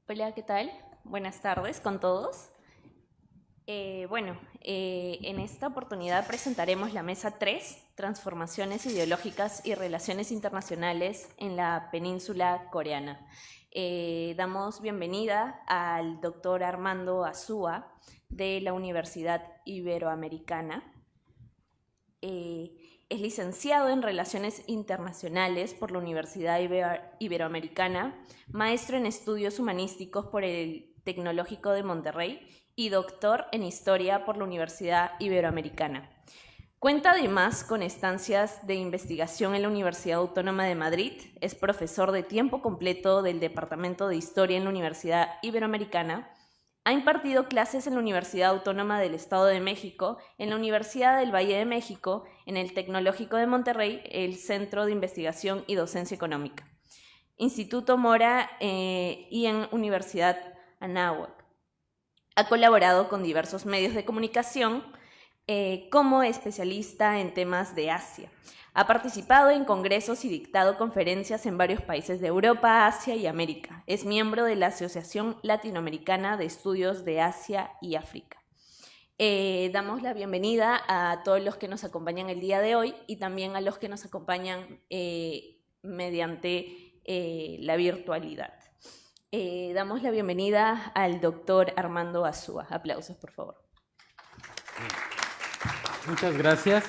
Hola, ¿qué tal? Buenas tardes con todos. En esta oportunidad presentaremos la mesa 3, Transformaciones ideológicas y relaciones internacionales en la península coreana. Damos bienvenida al doctor Armando Azúa de la Universidad Iberoamericana. Es licenciado en Relaciones Internacionales por la Universidad Iberoamericana, maestro en Estudios Humanísticos por el Tecnológico de Monterrey y doctor en Historia por la Universidad Iberoamericana. Cuenta además con estancias de investigación en la Universidad Autónoma de Madrid, es profesor de tiempo completo del Departamento de Historia en la Universidad Iberoamericana. Ha impartido clases en la Universidad Autónoma del Estado de México, en la Universidad del Valle de México, en el Tecnológico de Monterrey, el Centro de Investigación y Docencia Económica, Instituto Mora y en Universidad Anáhuac. Ha colaborado con diversos medios de comunicación como especialista en temas de Asia. Ha participado en congresos y dictado conferencias en varios países de Europa, Asia y América. Es miembro de la Asociación Latinoamericana de Estudios de Asia y África. Damos la bienvenida a todos los que nos acompañan el día de hoy y también a los que nos acompañan mediante la virtualidad. Damos la bienvenida al doctor Armando Azúa. Aplausos, por favor. Muchas gracias.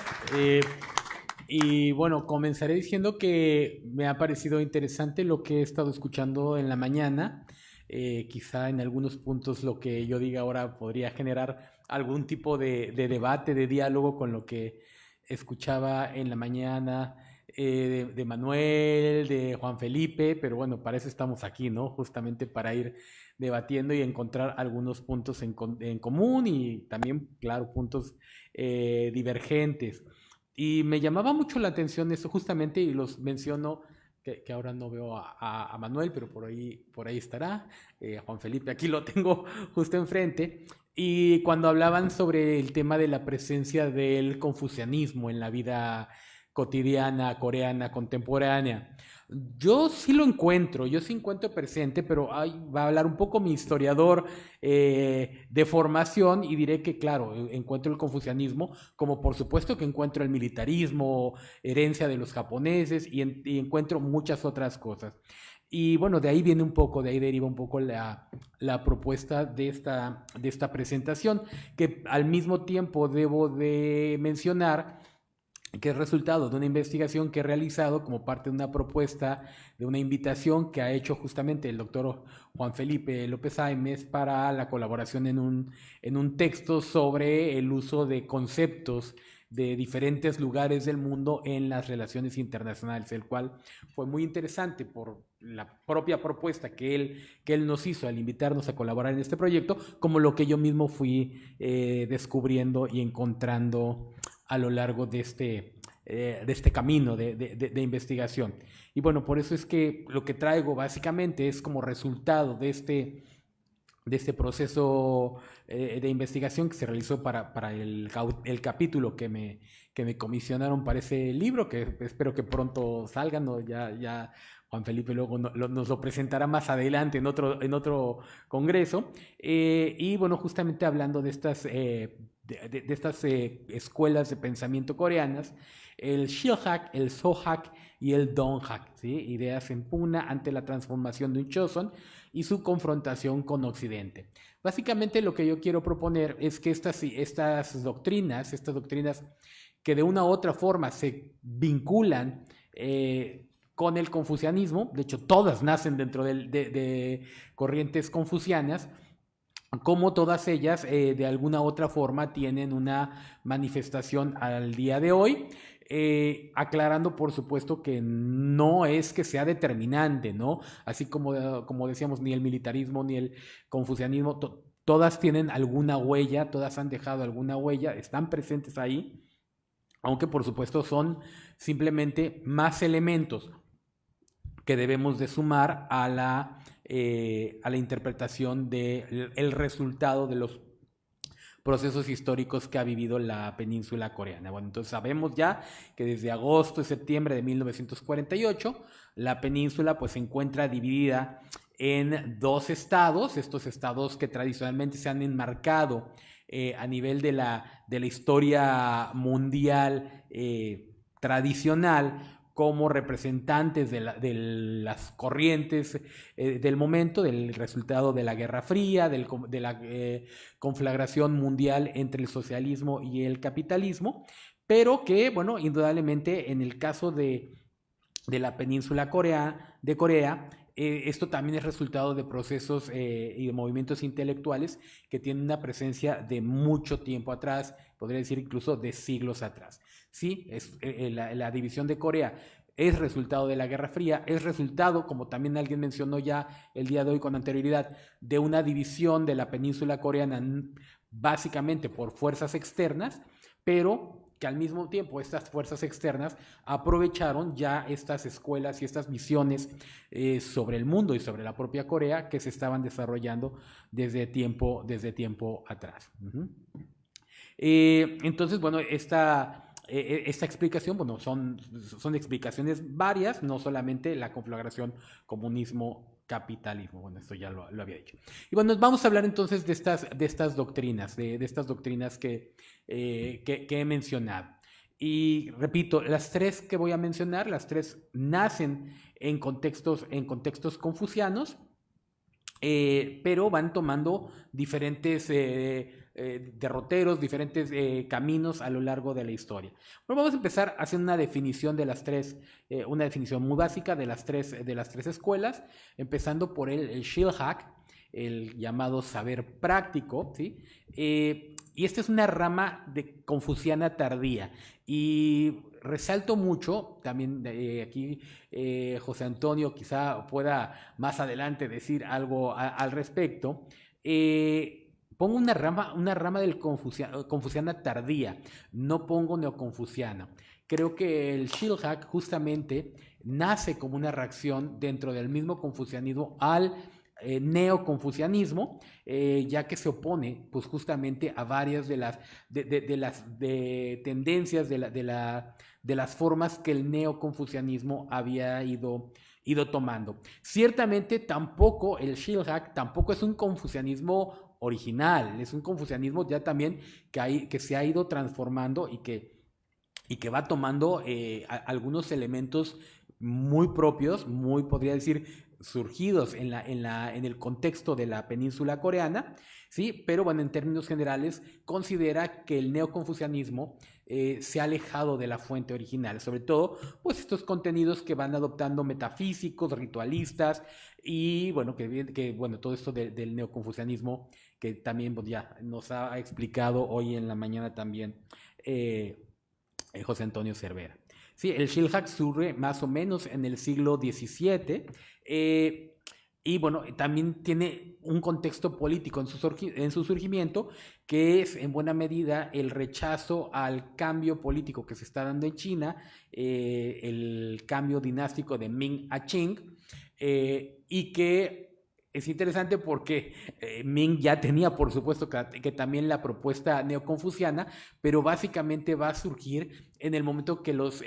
Y bueno, comenzaré diciendo que me ha parecido interesante lo que he estado escuchando en la mañana. Quizá en algunos puntos lo que yo diga ahora podría generar algún tipo de debate, de diálogo con lo que escuchaba en la mañana de Manuel, de Juan Felipe, pero bueno, para eso estamos aquí, ¿no? Justamente para ir debatiendo y encontrar algunos puntos en común y también, claro, puntos divergentes. Y me llamaba mucho la atención eso justamente, y los menciono, que ahora no veo a Manuel, pero por ahí estará, Juan Felipe, aquí lo tengo justo enfrente, y cuando hablaban sobre el tema de la presencia del confucianismo en la vida cotidiana coreana contemporánea. Yo sí encuentro presente, pero ahí va a hablar un poco mi historiador de formación y diré que, claro, encuentro el confucianismo, como por supuesto que encuentro el militarismo, herencia de los japoneses y encuentro muchas otras cosas. Y bueno, de ahí viene un poco, de ahí deriva un poco la propuesta de esta presentación, que al mismo tiempo debo de mencionar que es resultado de una investigación que he realizado como parte de una propuesta, de una invitación que ha hecho justamente el doctor Juan Felipe López Aimes para la colaboración en un texto sobre el uso de conceptos de diferentes lugares del mundo en las relaciones internacionales, el cual fue muy interesante por la propia propuesta que él nos hizo al invitarnos a colaborar en este proyecto, como lo que yo mismo fui descubriendo y encontrando a lo largo de este camino de investigación. Y bueno, por eso es que lo que traigo básicamente es como resultado de este proceso de investigación que se realizó para el capítulo que me comisionaron para ese libro, que espero que pronto salga, ¿no? Ya Juan Felipe luego nos lo presentará más adelante en otro congreso. Y bueno, justamente hablando de estas escuelas de pensamiento coreanas, el Shilhak, el Sohak y el Donghak, ¿sí? Ideas en pugna ante la transformación de un Choson y su confrontación con Occidente. Básicamente lo que yo quiero proponer es que estas doctrinas que de una u otra forma se vinculan con el confucianismo, de hecho todas nacen dentro de corrientes confucianas, como todas ellas de alguna u otra forma tienen una manifestación al día de hoy, aclarando por supuesto que no es que sea determinante, ¿no? Así como decíamos, ni el militarismo ni el confucianismo, todas tienen alguna huella, todas han dejado alguna huella, están presentes ahí, aunque por supuesto son simplemente más elementos que debemos de sumar a la interpretación del resultado de los procesos históricos que ha vivido la península coreana. Bueno, entonces sabemos ya que desde agosto y septiembre de 1948 la península pues se encuentra dividida en dos estados, estos estados que tradicionalmente se han enmarcado a nivel de la historia mundial tradicional como representantes de las corrientes del momento, del resultado de la Guerra Fría, de la conflagración mundial entre el socialismo y el capitalismo, pero que, bueno, indudablemente en el caso de la península de Corea, esto también es resultado de procesos y de movimientos intelectuales que tienen una presencia de mucho tiempo atrás, podría decir incluso de siglos atrás. Sí, la división de Corea es resultado de la Guerra Fría, es resultado, como también alguien mencionó ya el día de hoy con anterioridad, de una división de la península coreana básicamente por fuerzas externas, pero que al mismo tiempo estas fuerzas externas aprovecharon ya estas escuelas y estas visiones sobre el mundo y sobre la propia Corea que se estaban desarrollando desde tiempo atrás. Entonces, bueno, esta explicación, bueno, son explicaciones varias, no solamente la conflagración comunismo-capitalismo. Bueno, esto ya lo había dicho. Y bueno, vamos a hablar entonces de estas doctrinas, de estas doctrinas que he mencionado. Y repito, las tres que voy a mencionar, las tres nacen en contextos confucianos, pero van tomando diferentes derroteros, diferentes caminos a lo largo de la historia. Bueno, vamos a empezar haciendo una definición de las tres, una definición muy básica de las tres escuelas, empezando por el Shilhak, el llamado saber práctico, ¿sí? Y esta es una rama confuciana tardía. Y resalto mucho, también aquí José Antonio quizá pueda más adelante decir algo al respecto. Pongo una rama del confuciana tardía, no pongo neoconfuciana. Creo que el Shilhak justamente nace como una reacción dentro del mismo confucianismo al neoconfucianismo, ya que se opone pues justamente a varias de las tendencias de las formas que el neoconfucianismo había ido tomando. Ciertamente tampoco el Shilhak tampoco es un confucianismo original, es un confucianismo ya también que se ha ido transformando y que va tomando algunos elementos muy propios, muy podría decir surgidos en el contexto de la península coreana, ¿sí? Pero bueno, en términos generales, considera que el neoconfucianismo se ha alejado de la fuente original, sobre todo, pues estos contenidos que van adoptando metafísicos, ritualistas, y bueno, que bueno, todo esto del neoconfucianismo, que también pues, ya nos ha explicado hoy en la mañana también José Antonio Cervera. Sí, el Shilhak surge más o menos en el siglo XVII y bueno, también tiene un contexto político en su surgimiento que es en buena medida el rechazo al cambio político que se está dando en China, el cambio dinástico de Ming a Qing, y que es interesante porque Ming ya tenía, por supuesto, que también la propuesta neoconfuciana, pero básicamente va a surgir en el momento que los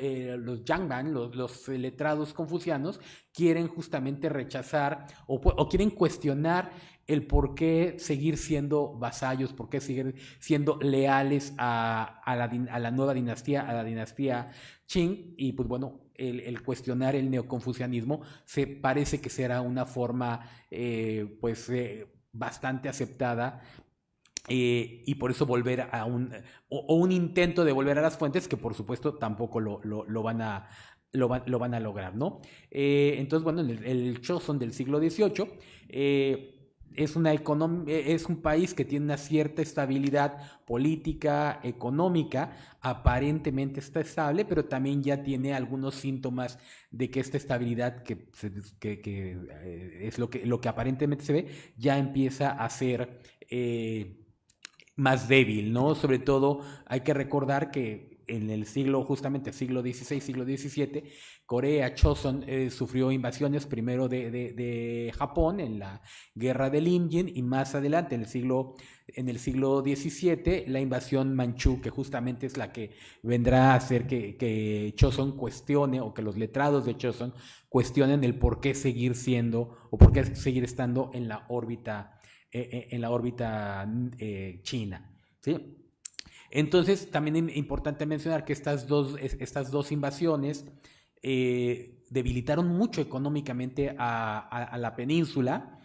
Yangban, los letrados confucianos, quieren justamente rechazar o quieren cuestionar el por qué seguir siendo vasallos, por qué seguir siendo leales a la nueva dinastía, a la dinastía Qing, y pues bueno, el cuestionar el neoconfucianismo se parece que será una forma bastante aceptada y por eso volver a un intento de volver a las fuentes que por supuesto tampoco lo van a lograr, ¿no? Entonces, bueno, el Joseon del siglo XVIII es un país que tiene una cierta estabilidad política, económica, aparentemente está estable, pero también ya tiene algunos síntomas de que esta estabilidad, que es lo que aparentemente se ve, ya empieza a ser más débil, ¿no? Sobre todo hay que recordar que en el siglo, justamente siglo XVI, siglo XVII, Corea, Choson, sufrió invasiones primero de Japón en la guerra del Imjin, y más adelante en el siglo XVII la invasión manchú, que justamente es la que vendrá a hacer que Choson cuestione, o que los letrados de Choson cuestionen el por qué seguir siendo o por qué seguir estando en la órbita china, ¿sí? Entonces, también es importante mencionar que estas dos invasiones debilitaron mucho económicamente a la península,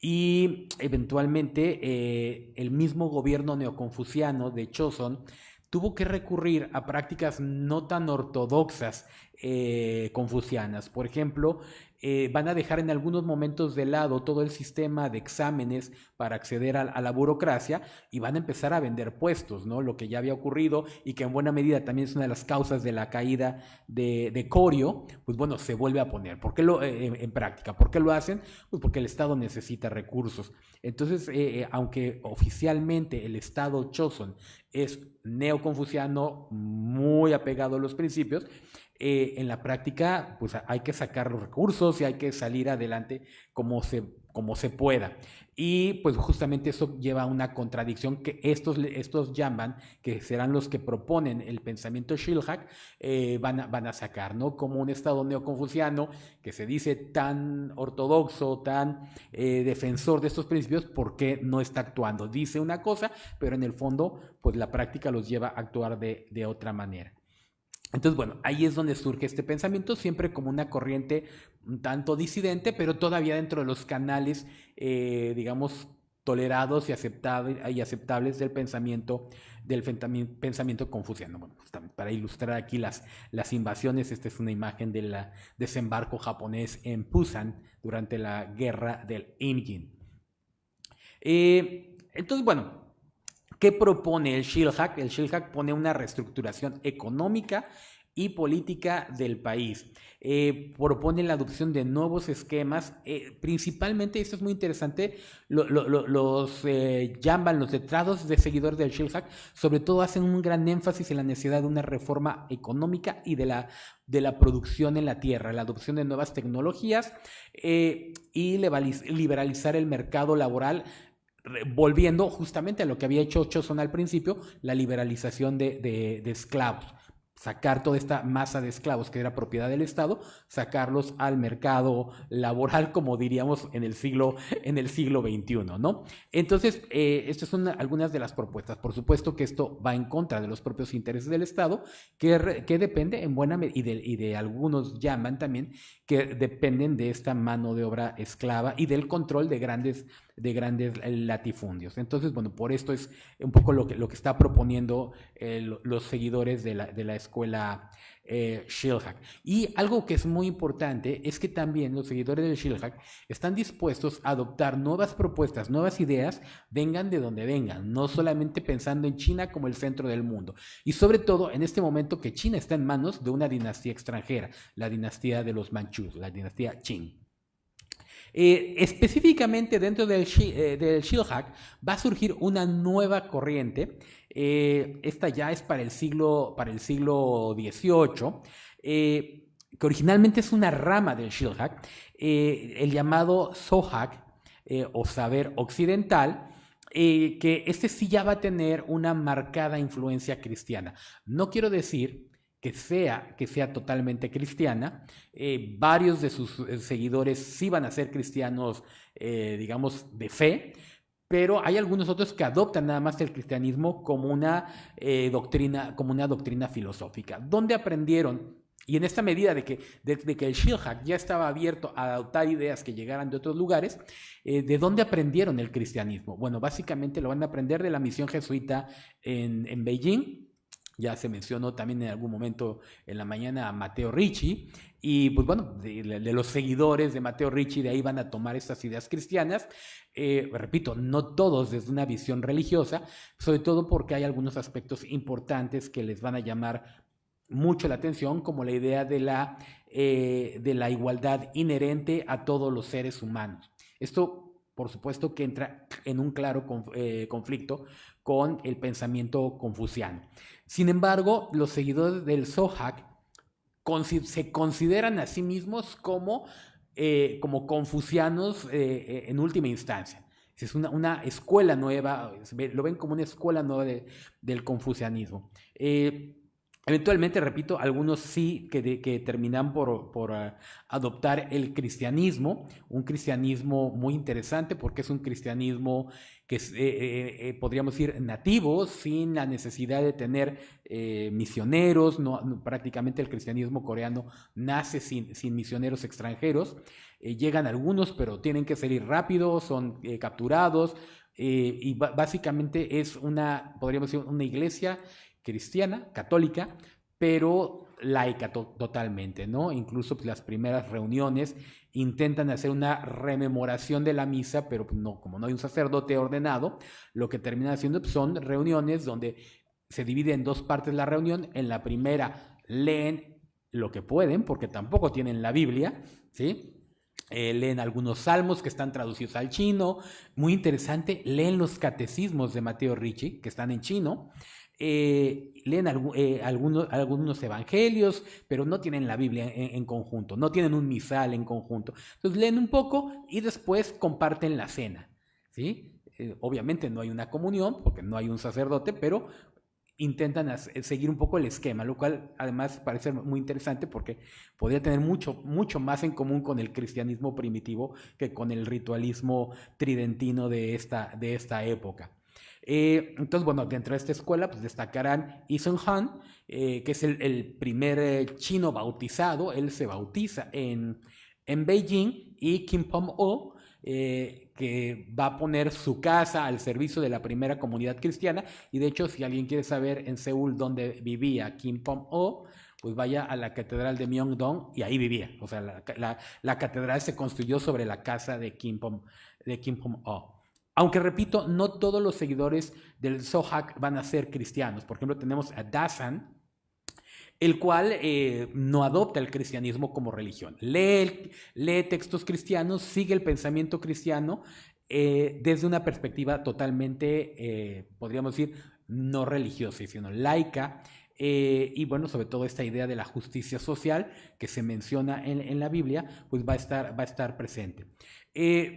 y eventualmente el mismo gobierno neoconfuciano de Choson tuvo que recurrir a prácticas no tan ortodoxas confucianas. Por ejemplo, van a dejar en algunos momentos de lado todo el sistema de exámenes para acceder a la burocracia, y van a empezar a vender puestos, ¿no? Lo que ya había ocurrido, y que en buena medida también es una de las causas de la caída de Koryo, pues bueno, se vuelve a poner. ¿Por qué en práctica? ¿Por qué lo hacen? Pues porque el Estado necesita recursos. Entonces, aunque oficialmente el Estado Choson es neoconfuciano, muy apegado a los principios, en la práctica pues hay que sacar los recursos y hay que salir adelante como se pueda. Y pues justamente eso lleva a una contradicción que estos Jamban, que serán los que proponen el pensamiento Shilhag, van a sacar, ¿no? Como un Estado neoconfuciano que se dice tan ortodoxo, tan defensor de estos principios, ¿por qué no está actuando? Dice una cosa, pero en el fondo pues la práctica los lleva a actuar de otra manera. Entonces, bueno, ahí es donde surge este pensamiento, siempre como una corriente un tanto disidente, pero todavía dentro de los canales, digamos, tolerados y aceptables del pensamiento confuciano. Bueno, pues, para ilustrar aquí las invasiones, esta es una imagen del desembarco japonés en Pusan durante la guerra del Imjin. Entonces, bueno, ¿qué propone el Shilhag? El Shilhag pone una reestructuración económica y política del país. Propone la adopción de nuevos esquemas, principalmente, esto es muy interesante, los Jamban, los letrados de seguidores del Shilhag, sobre todo hacen un gran énfasis en la necesidad de una reforma económica y de la producción en la tierra, la adopción de nuevas tecnologías y liberalizar el mercado laboral, volviendo justamente a lo que había hecho Choson al principio, la liberalización de esclavos. Sacar toda esta masa de esclavos que era propiedad del Estado, sacarlos al mercado laboral, como diríamos en el siglo XXI, ¿no? Entonces, estas son algunas de las propuestas. Por supuesto que esto va en contra de los propios intereses del Estado, que depende en buena medida, y de algunos llaman también, que dependen de esta mano de obra esclava y del control de grandes latifundios. Entonces, bueno, por esto es un poco lo que está proponiendo los seguidores de la escuela Shilhag. Y algo que es muy importante es que también los seguidores del Shilhag están dispuestos a adoptar nuevas propuestas, nuevas ideas, vengan de donde vengan, no solamente pensando en China como el centro del mundo. Y sobre todo en este momento que China está en manos de una dinastía extranjera, la dinastía de los Manchús, la dinastía Qing. Específicamente dentro del Shilhag va a surgir una nueva corriente. Esta ya es para el siglo XVIII, que originalmente es una rama del Shilhag, el llamado Sohag, o saber occidental, que este sí ya va a tener una marcada influencia cristiana. No quiero decir que sea totalmente cristiana. Varios de sus seguidores sí van a ser cristianos, digamos, de fe, pero hay algunos otros que adoptan nada más el cristianismo como una doctrina filosófica. ¿Dónde aprendieron? Y en esta medida de que el Shilhag ya estaba abierto a adoptar ideas que llegaran de otros lugares, ¿de dónde aprendieron el cristianismo? Bueno, básicamente lo van a aprender de la misión jesuita en Beijing. Ya se mencionó también en algún momento en la mañana a Matteo Ricci, y pues bueno, de los seguidores de Matteo Ricci, de ahí van a tomar estas ideas cristianas. Repito, no todos desde una visión religiosa, sobre todo porque hay algunos aspectos importantes que les van a llamar mucho la atención, como la idea de la igualdad inherente a todos los seres humanos. Esto por supuesto que entra en un claro conflicto con el pensamiento confuciano. Sin embargo, los seguidores del Sohak se consideran a sí mismos como confucianos en última instancia. Es una escuela nueva, lo ven como una escuela nueva del confucianismo. Eventualmente, repito, algunos sí que terminan por adoptar el cristianismo, un cristianismo muy interesante porque es un cristianismo que es, podríamos decir, nativo, sin la necesidad de tener misioneros. Prácticamente el cristianismo coreano nace sin misioneros extranjeros. Llegan algunos, pero tienen que salir rápido, son capturados, y básicamente es podríamos decir, una iglesia cristiana, católica, pero laica totalmente, ¿no? Incluso pues, las primeras reuniones intentan hacer una rememoración de la misa, pero no, como no hay un sacerdote ordenado, lo que terminan haciendo pues, son reuniones donde se divide en dos partes la reunión. En la primera leen lo que pueden, porque tampoco tienen la Biblia, ¿sí? Leen algunos salmos que están traducidos al chino. Muy interesante, leen los catecismos de Matteo Ricci, que están en chino. Leen algunos evangelios, pero no tienen la Biblia en conjunto, no tienen un misal en conjunto. Entonces leen un poco y después comparten la cena, ¿sí? Obviamente no hay una comunión porque no hay un sacerdote, pero intentan seguir un poco el esquema, lo cual además parece muy interesante porque podría tener mucho más en común con el cristianismo primitivo que con el ritualismo tridentino de esta época. Entonces, bueno, dentro de esta escuela pues destacarán Yi Seung-han, que es el primer chino bautizado. Él se bautiza en Beijing, y Kim Pom-oh, que va a poner su casa al servicio de la primera comunidad cristiana. Y de hecho, si alguien quiere saber en Seúl dónde vivía Kim Pom-oh, pues vaya a la catedral de Myeongdong y ahí vivía. O sea, la catedral se construyó sobre la casa de Kim Pom-oh. Aunque repito, no todos los seguidores del Sohak van a ser cristianos. Por ejemplo, tenemos a Dasan, el cual no adopta el cristianismo como religión. Lee textos cristianos, sigue el pensamiento cristiano desde una perspectiva totalmente, podríamos decir, no religiosa, sino laica. Y bueno, sobre todo esta idea de la justicia social que se menciona en la Biblia, pues va a estar presente.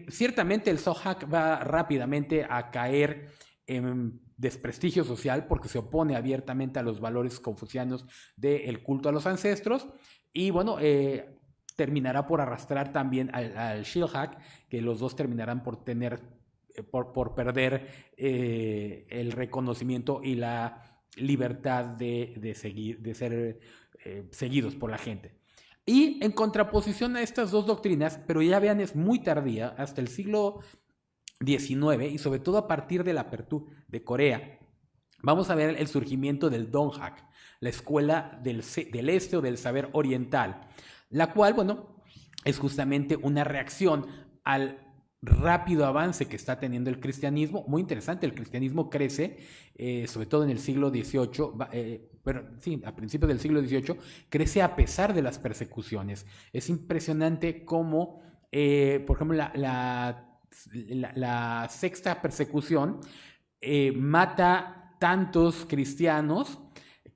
Ciertamente el Sohak va rápidamente a caer en desprestigio social porque se opone abiertamente a los valores confucianos del culto a los ancestros, y bueno, terminará por arrastrar también al Shilhak, que los dos terminarán por perder el reconocimiento y la libertad de ser seguidos por la gente. Y en contraposición a estas dos doctrinas, pero ya vean, es muy tardía, hasta el siglo XIX, y sobre todo a partir de la apertura de Corea, vamos a ver el surgimiento del Donghak, la escuela del este o del saber oriental, la cual, bueno, es justamente una reacción al rápido avance que está teniendo el cristianismo. Muy interesante, el cristianismo crece, sobre todo en el siglo XVIII, pero sí, a principios del siglo XVIII, crece a pesar de las persecuciones. Es impresionante cómo, por ejemplo, la sexta persecución mata tantos cristianos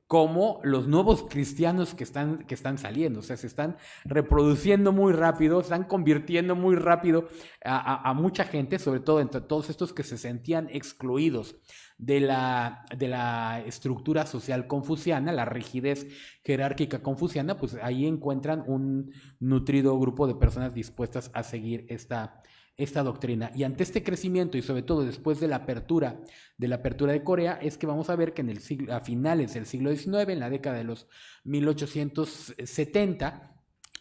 como los nuevos cristianos que están saliendo. O sea, se están reproduciendo muy rápido, están convirtiendo muy rápido a mucha gente, sobre todo entre todos estos que se sentían excluidos de la estructura social confuciana, la rigidez jerárquica confuciana. Pues ahí encuentran un nutrido grupo de personas dispuestas a seguir esta doctrina. Y ante este crecimiento, y sobre todo después de la apertura de Corea, es que vamos a ver que a finales del siglo XIX, en la década de los 1870,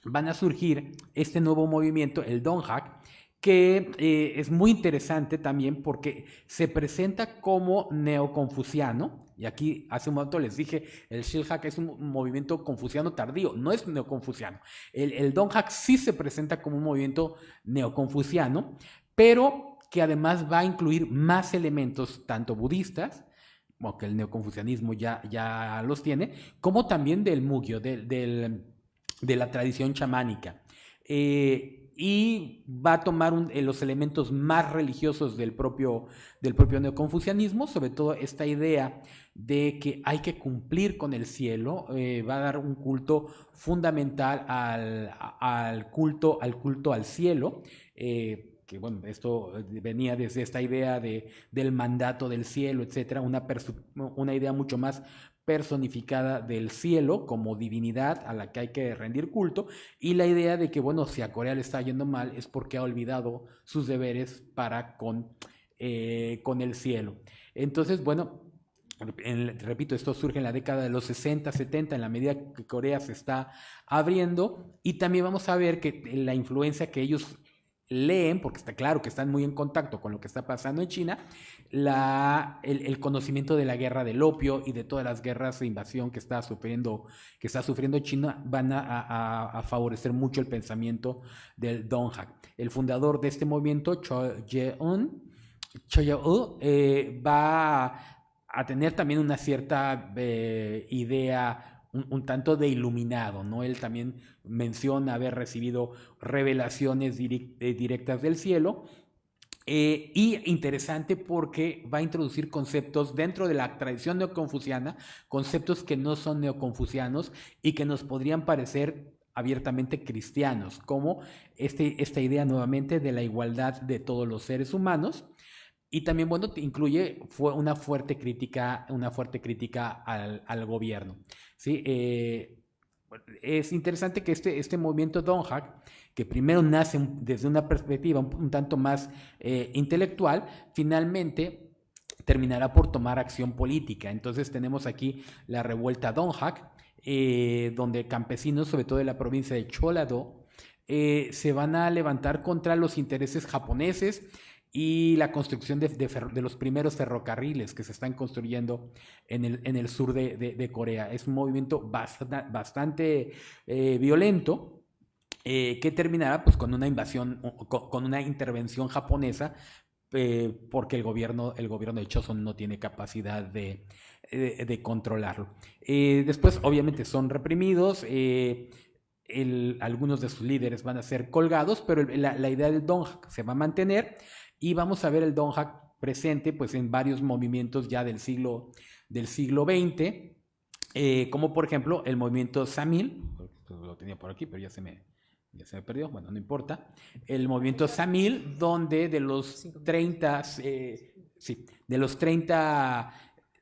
van a surgir este nuevo movimiento, el Donghak, que es muy interesante también porque se presenta como neoconfuciano. Y aquí hace un momento les dije, el Shilhak es un movimiento confuciano tardío, no es neoconfuciano. El Donghak sí se presenta como un movimiento neoconfuciano, pero que además va a incluir más elementos, tanto budistas, como que el neoconfucianismo ya los tiene, como también del Mugyo, de la tradición chamánica. y va a tomar los elementos más religiosos del propio neoconfucianismo, sobre todo esta idea de que hay que cumplir con el cielo. Va a dar un culto fundamental al culto al cielo, que bueno, esto venía desde esta idea del mandato del cielo, etcétera, una idea mucho más personificada del cielo como divinidad a la que hay que rendir culto, y la idea de que, bueno, si a Corea le está yendo mal es porque ha olvidado sus deberes para con el cielo. Entonces, bueno, repito, esto surge en la década de los 60, 70, en la medida que Corea se está abriendo, y también vamos a ver que la influencia que ellos leen, porque está claro que están muy en contacto con lo que está pasando en China, el conocimiento de la guerra del opio y de todas las guerras de invasión que está sufriendo China van a favorecer mucho el pensamiento del Donghak. El fundador de este movimiento, Cho Ye-un, va a tener también una cierta idea un tanto de iluminado, ¿no? Él también menciona haber recibido revelaciones directas del cielo, y interesante porque va a introducir conceptos dentro de la tradición neoconfuciana, conceptos que no son neoconfucianos y que nos podrían parecer abiertamente cristianos, como esta idea nuevamente de la igualdad de todos los seres humanos. Y también, bueno, incluye una fuerte crítica al gobierno, ¿sí? Es interesante que este movimiento Donghak, que primero nace desde una perspectiva un tanto más intelectual, finalmente terminará por tomar acción política. Entonces tenemos aquí la revuelta Donghak, donde campesinos, sobre todo de la provincia de Chollado, se van a levantar contra los intereses japoneses y la construcción de los primeros ferrocarriles que se están construyendo en el sur de Corea. Es un movimiento bastante violento, que terminará pues con una invasión, con una intervención japonesa, porque el gobierno de Choson no tiene capacidad de controlarlo. Después, obviamente, son reprimidos. Algunos de sus líderes van a ser colgados, pero la idea del Donghak se va a mantener, y vamos a ver el Donghak presente pues en varios movimientos ya del siglo XX, como por ejemplo el movimiento Samil. Lo tenía por aquí, pero ya se me perdió, bueno, no importa. El movimiento Samil, donde de los 30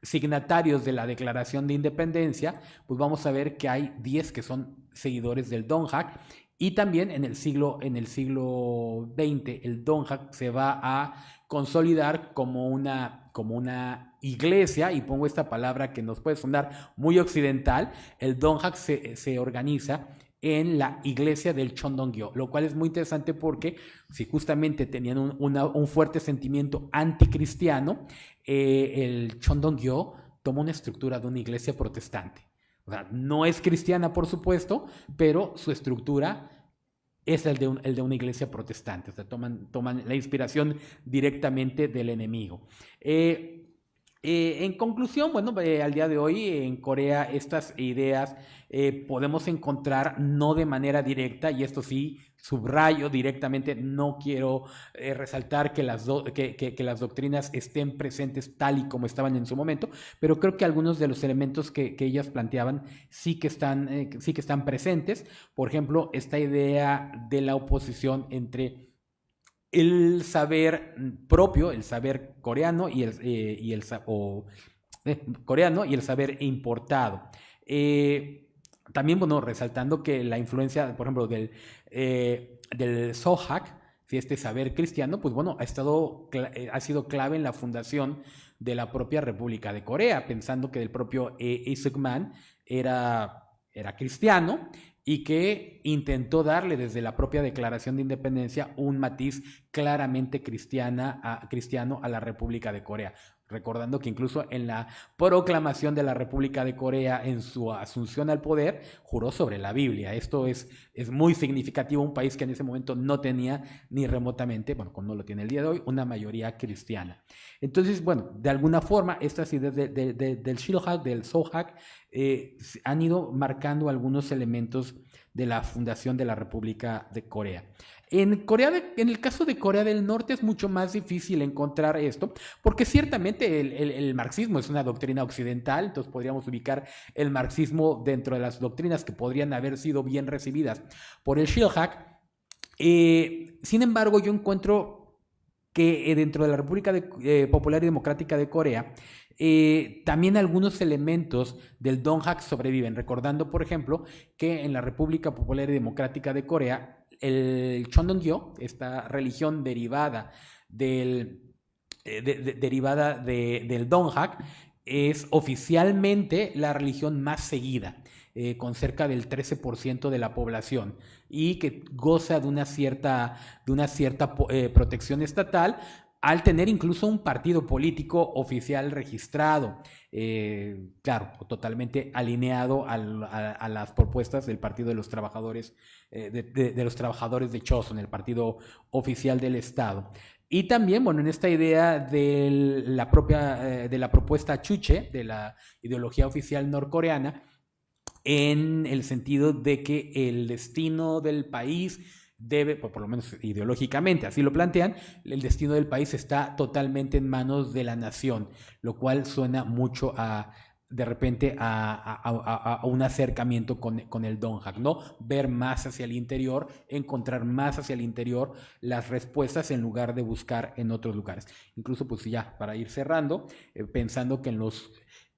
signatarios de la Declaración de Independencia, pues vamos a ver que hay 10 que son seguidores del Donghak. Y también en el siglo XX el Donghak se va a consolidar como una iglesia, y pongo esta palabra que nos puede sonar muy occidental. El Donghak se organiza en la iglesia del Chondongyo, lo cual es muy interesante porque si justamente tenían un fuerte sentimiento anticristiano, el Chondongyo toma una estructura de una iglesia protestante. O sea, no es cristiana, por supuesto, pero su estructura es el de una iglesia protestante. O sea, toman la inspiración directamente del enemigo. En conclusión, bueno, al día de hoy en Corea estas ideas podemos encontrar no de manera directa, y esto sí subrayo directamente, no quiero resaltar que las doctrinas estén presentes tal y como estaban en su momento, pero creo que algunos de los elementos que ellas planteaban sí que están presentes. Por ejemplo, esta idea de la oposición entre el saber propio, el saber coreano y coreano y el saber importado. También, bueno, resaltando que la influencia, por ejemplo, del Sohak, si este saber cristiano, pues bueno, ha sido clave en la fundación de la propia República de Corea, pensando que el propio Lee Suk-man era cristiano, y que intentó darle desde la propia Declaración de Independencia un matiz claramente cristiano a la República de Corea. Recordando que incluso en la proclamación de la República de Corea, en su asunción al poder, juró sobre la Biblia. Esto es muy significativo, un país que en ese momento no tenía ni remotamente, bueno, como no lo tiene el día de hoy, una mayoría cristiana. Entonces, bueno, de alguna forma estas ideas del Shilhak, del Sohak, han ido marcando algunos elementos de la fundación de la República de Corea. En el caso de Corea del Norte es mucho más difícil encontrar esto, porque ciertamente el marxismo es una doctrina occidental, entonces podríamos ubicar el marxismo dentro de las doctrinas que podrían haber sido bien recibidas por el Shillhack. Sin embargo, yo encuentro que dentro de la República Popular y Democrática de Corea, también algunos elementos del Donghak sobreviven, recordando, por ejemplo, que en la República Popular y Democrática de Corea, el Chondongyo, esta religión derivada del Donghak, es oficialmente la religión más seguida, con cerca del 13% de la población, y que goza de una cierta protección estatal, al tener incluso un partido político oficial registrado, claro, totalmente alineado a las propuestas del Partido de los Trabajadores, de los Trabajadores de Choson, el partido oficial del Estado. Y también, bueno, en esta idea de la propuesta Chuche, de la ideología oficial norcoreana, en el sentido de que el destino del país debe, por lo menos ideológicamente, así lo plantean, el destino del país está totalmente en manos de la nación, lo cual suena mucho de repente a un acercamiento con el Donghak, ¿no? Ver más hacia el interior, encontrar más hacia el interior las respuestas en lugar de buscar en otros lugares. Incluso, pues ya, para ir cerrando, pensando que en los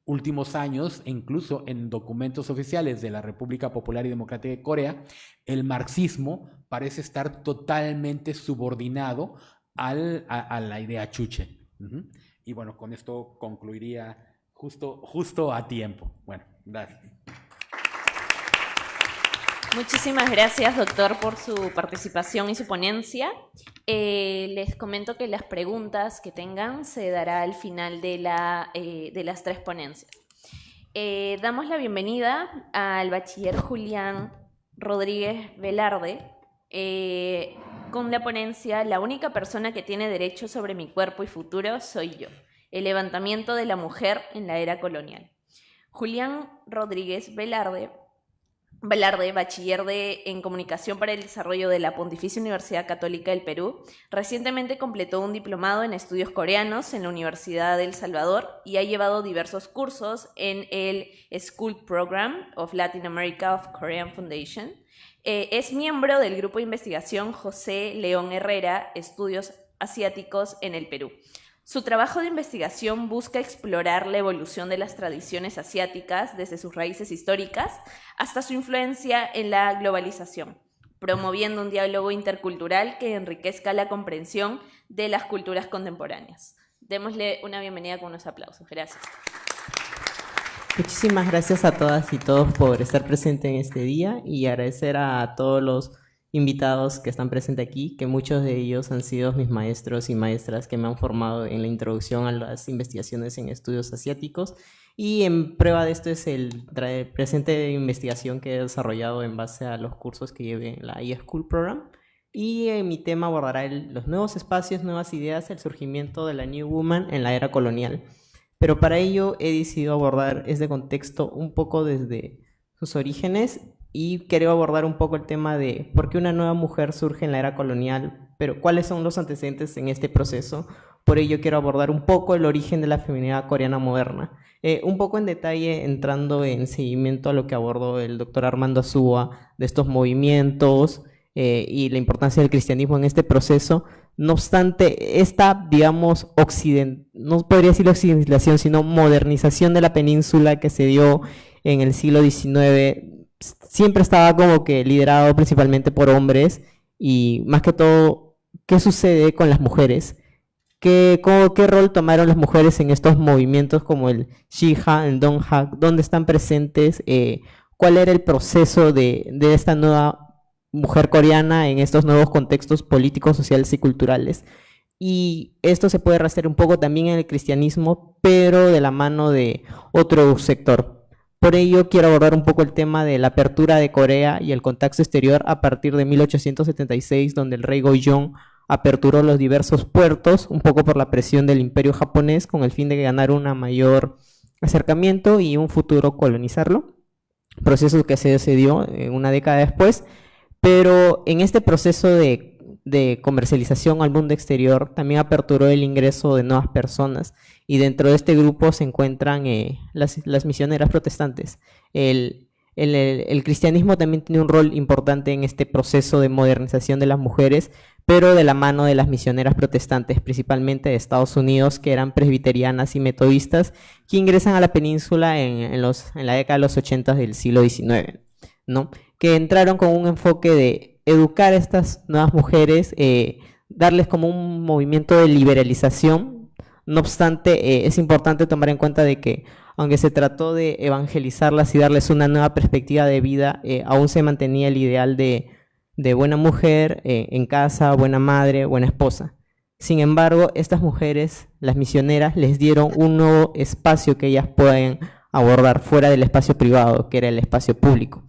últimos años, incluso en documentos oficiales de la República Popular y Democrática de Corea, el marxismo parece estar totalmente subordinado a la idea Chuche. Y bueno, con esto concluiría justo a tiempo. Bueno, gracias. Muchísimas gracias, doctor, por su participación y su ponencia. Les comento que las preguntas que tengan se dará al final de las tres ponencias. Damos la bienvenida al bachiller Julián Rodríguez Velarde con la ponencia La única persona que tiene derecho sobre mi cuerpo y futuro soy yo. El levantamiento de la mujer en la era colonial. Julián Rodríguez Velarde, bachiller en Comunicación para el Desarrollo de la Pontificia Universidad Católica del Perú, recientemente completó un diplomado en estudios coreanos en la Universidad de El Salvador y ha llevado diversos cursos en el School Program of Latin America of Korean Foundation. Es miembro del grupo de investigación José León Herrera, Estudios Asiáticos en el Perú. Su trabajo de investigación busca explorar la evolución de las tradiciones asiáticas desde sus raíces históricas hasta su influencia en la globalización, promoviendo un diálogo intercultural que enriquezca la comprensión de las culturas contemporáneas. Démosle una bienvenida con unos aplausos. Gracias. Muchísimas gracias a todas y todos por estar presentes en este día y agradecer a todos los invitados que están presentes aquí, que muchos de ellos han sido mis maestros y maestras que me han formado en la introducción a las investigaciones en estudios asiáticos, y en prueba de esto es el presente investigación que he desarrollado en base a los cursos que llevé en la eSchool Program, y mi tema abordará los nuevos espacios, nuevas ideas, el surgimiento de la New Woman en la era colonial. Pero para ello he decidido abordar este contexto un poco desde sus orígenes, y quiero abordar un poco el tema de por qué una nueva mujer surge en la era colonial, pero cuáles son los antecedentes en este proceso. Por ello quiero abordar un poco el origen de la feminidad coreana moderna, un poco en detalle entrando en seguimiento a lo que abordó el doctor Armando Azúa de estos movimientos y la importancia del cristianismo en este proceso. No obstante, esta, digamos, no podría decir occidentalización, sino modernización de la península que se dio en el siglo XIX, siempre estaba como que liderado principalmente por hombres, y más que todo, ¿qué sucede con las mujeres? ¿Qué rol tomaron las mujeres en estos movimientos como el Shiha, el Donghak? ¿Dónde están presentes? ¿Cuál era el proceso de esta nueva mujer coreana en estos nuevos contextos políticos, sociales y culturales? Y esto se puede rastrear un poco también en el cristianismo, pero de la mano de otro sector. Por ello quiero abordar un poco el tema de la apertura de Corea y el contacto exterior a partir de 1876, donde el rey Goryeo aperturó los diversos puertos, un poco por la presión del imperio japonés, con el fin de ganar un mayor acercamiento y un futuro colonizarlo. proceso que se dio una década después, pero en este proceso de comercialización al mundo exterior también aperturó el ingreso de nuevas personas, y dentro de este grupo se encuentran las misioneras protestantes. El cristianismo también tiene un rol importante en este proceso de modernización de las mujeres, pero de la mano de las misioneras protestantes, principalmente de Estados Unidos, que eran presbiterianas y metodistas, que ingresan a la península en la década de los 80 del siglo XIX, ¿no? Que entraron con un enfoque de educar a estas nuevas mujeres, darles como un movimiento de liberalización. No obstante, es importante tomar en cuenta de que, aunque se trató de evangelizarlas y darles una nueva perspectiva de vida, aún se mantenía el ideal de buena mujer en casa, buena madre, buena esposa. Sin embargo, estas mujeres, las misioneras, les dieron un nuevo espacio que ellas pueden abordar fuera del espacio privado, que era el espacio público.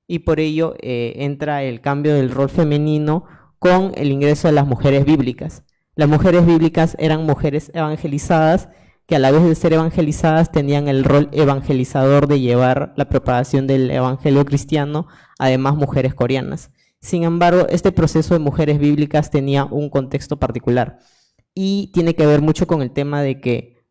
Y por ello entra el cambio del rol femenino con el ingreso de las mujeres bíblicas. Las mujeres bíblicas eran mujeres evangelizadas, que a la vez de ser evangelizadas tenían el rol evangelizador de llevar la propagación del evangelio cristiano a demás mujeres coreanas. Sin embargo, este proceso de mujeres bíblicas tenía un contexto particular y tiene que ver mucho con el tema de que,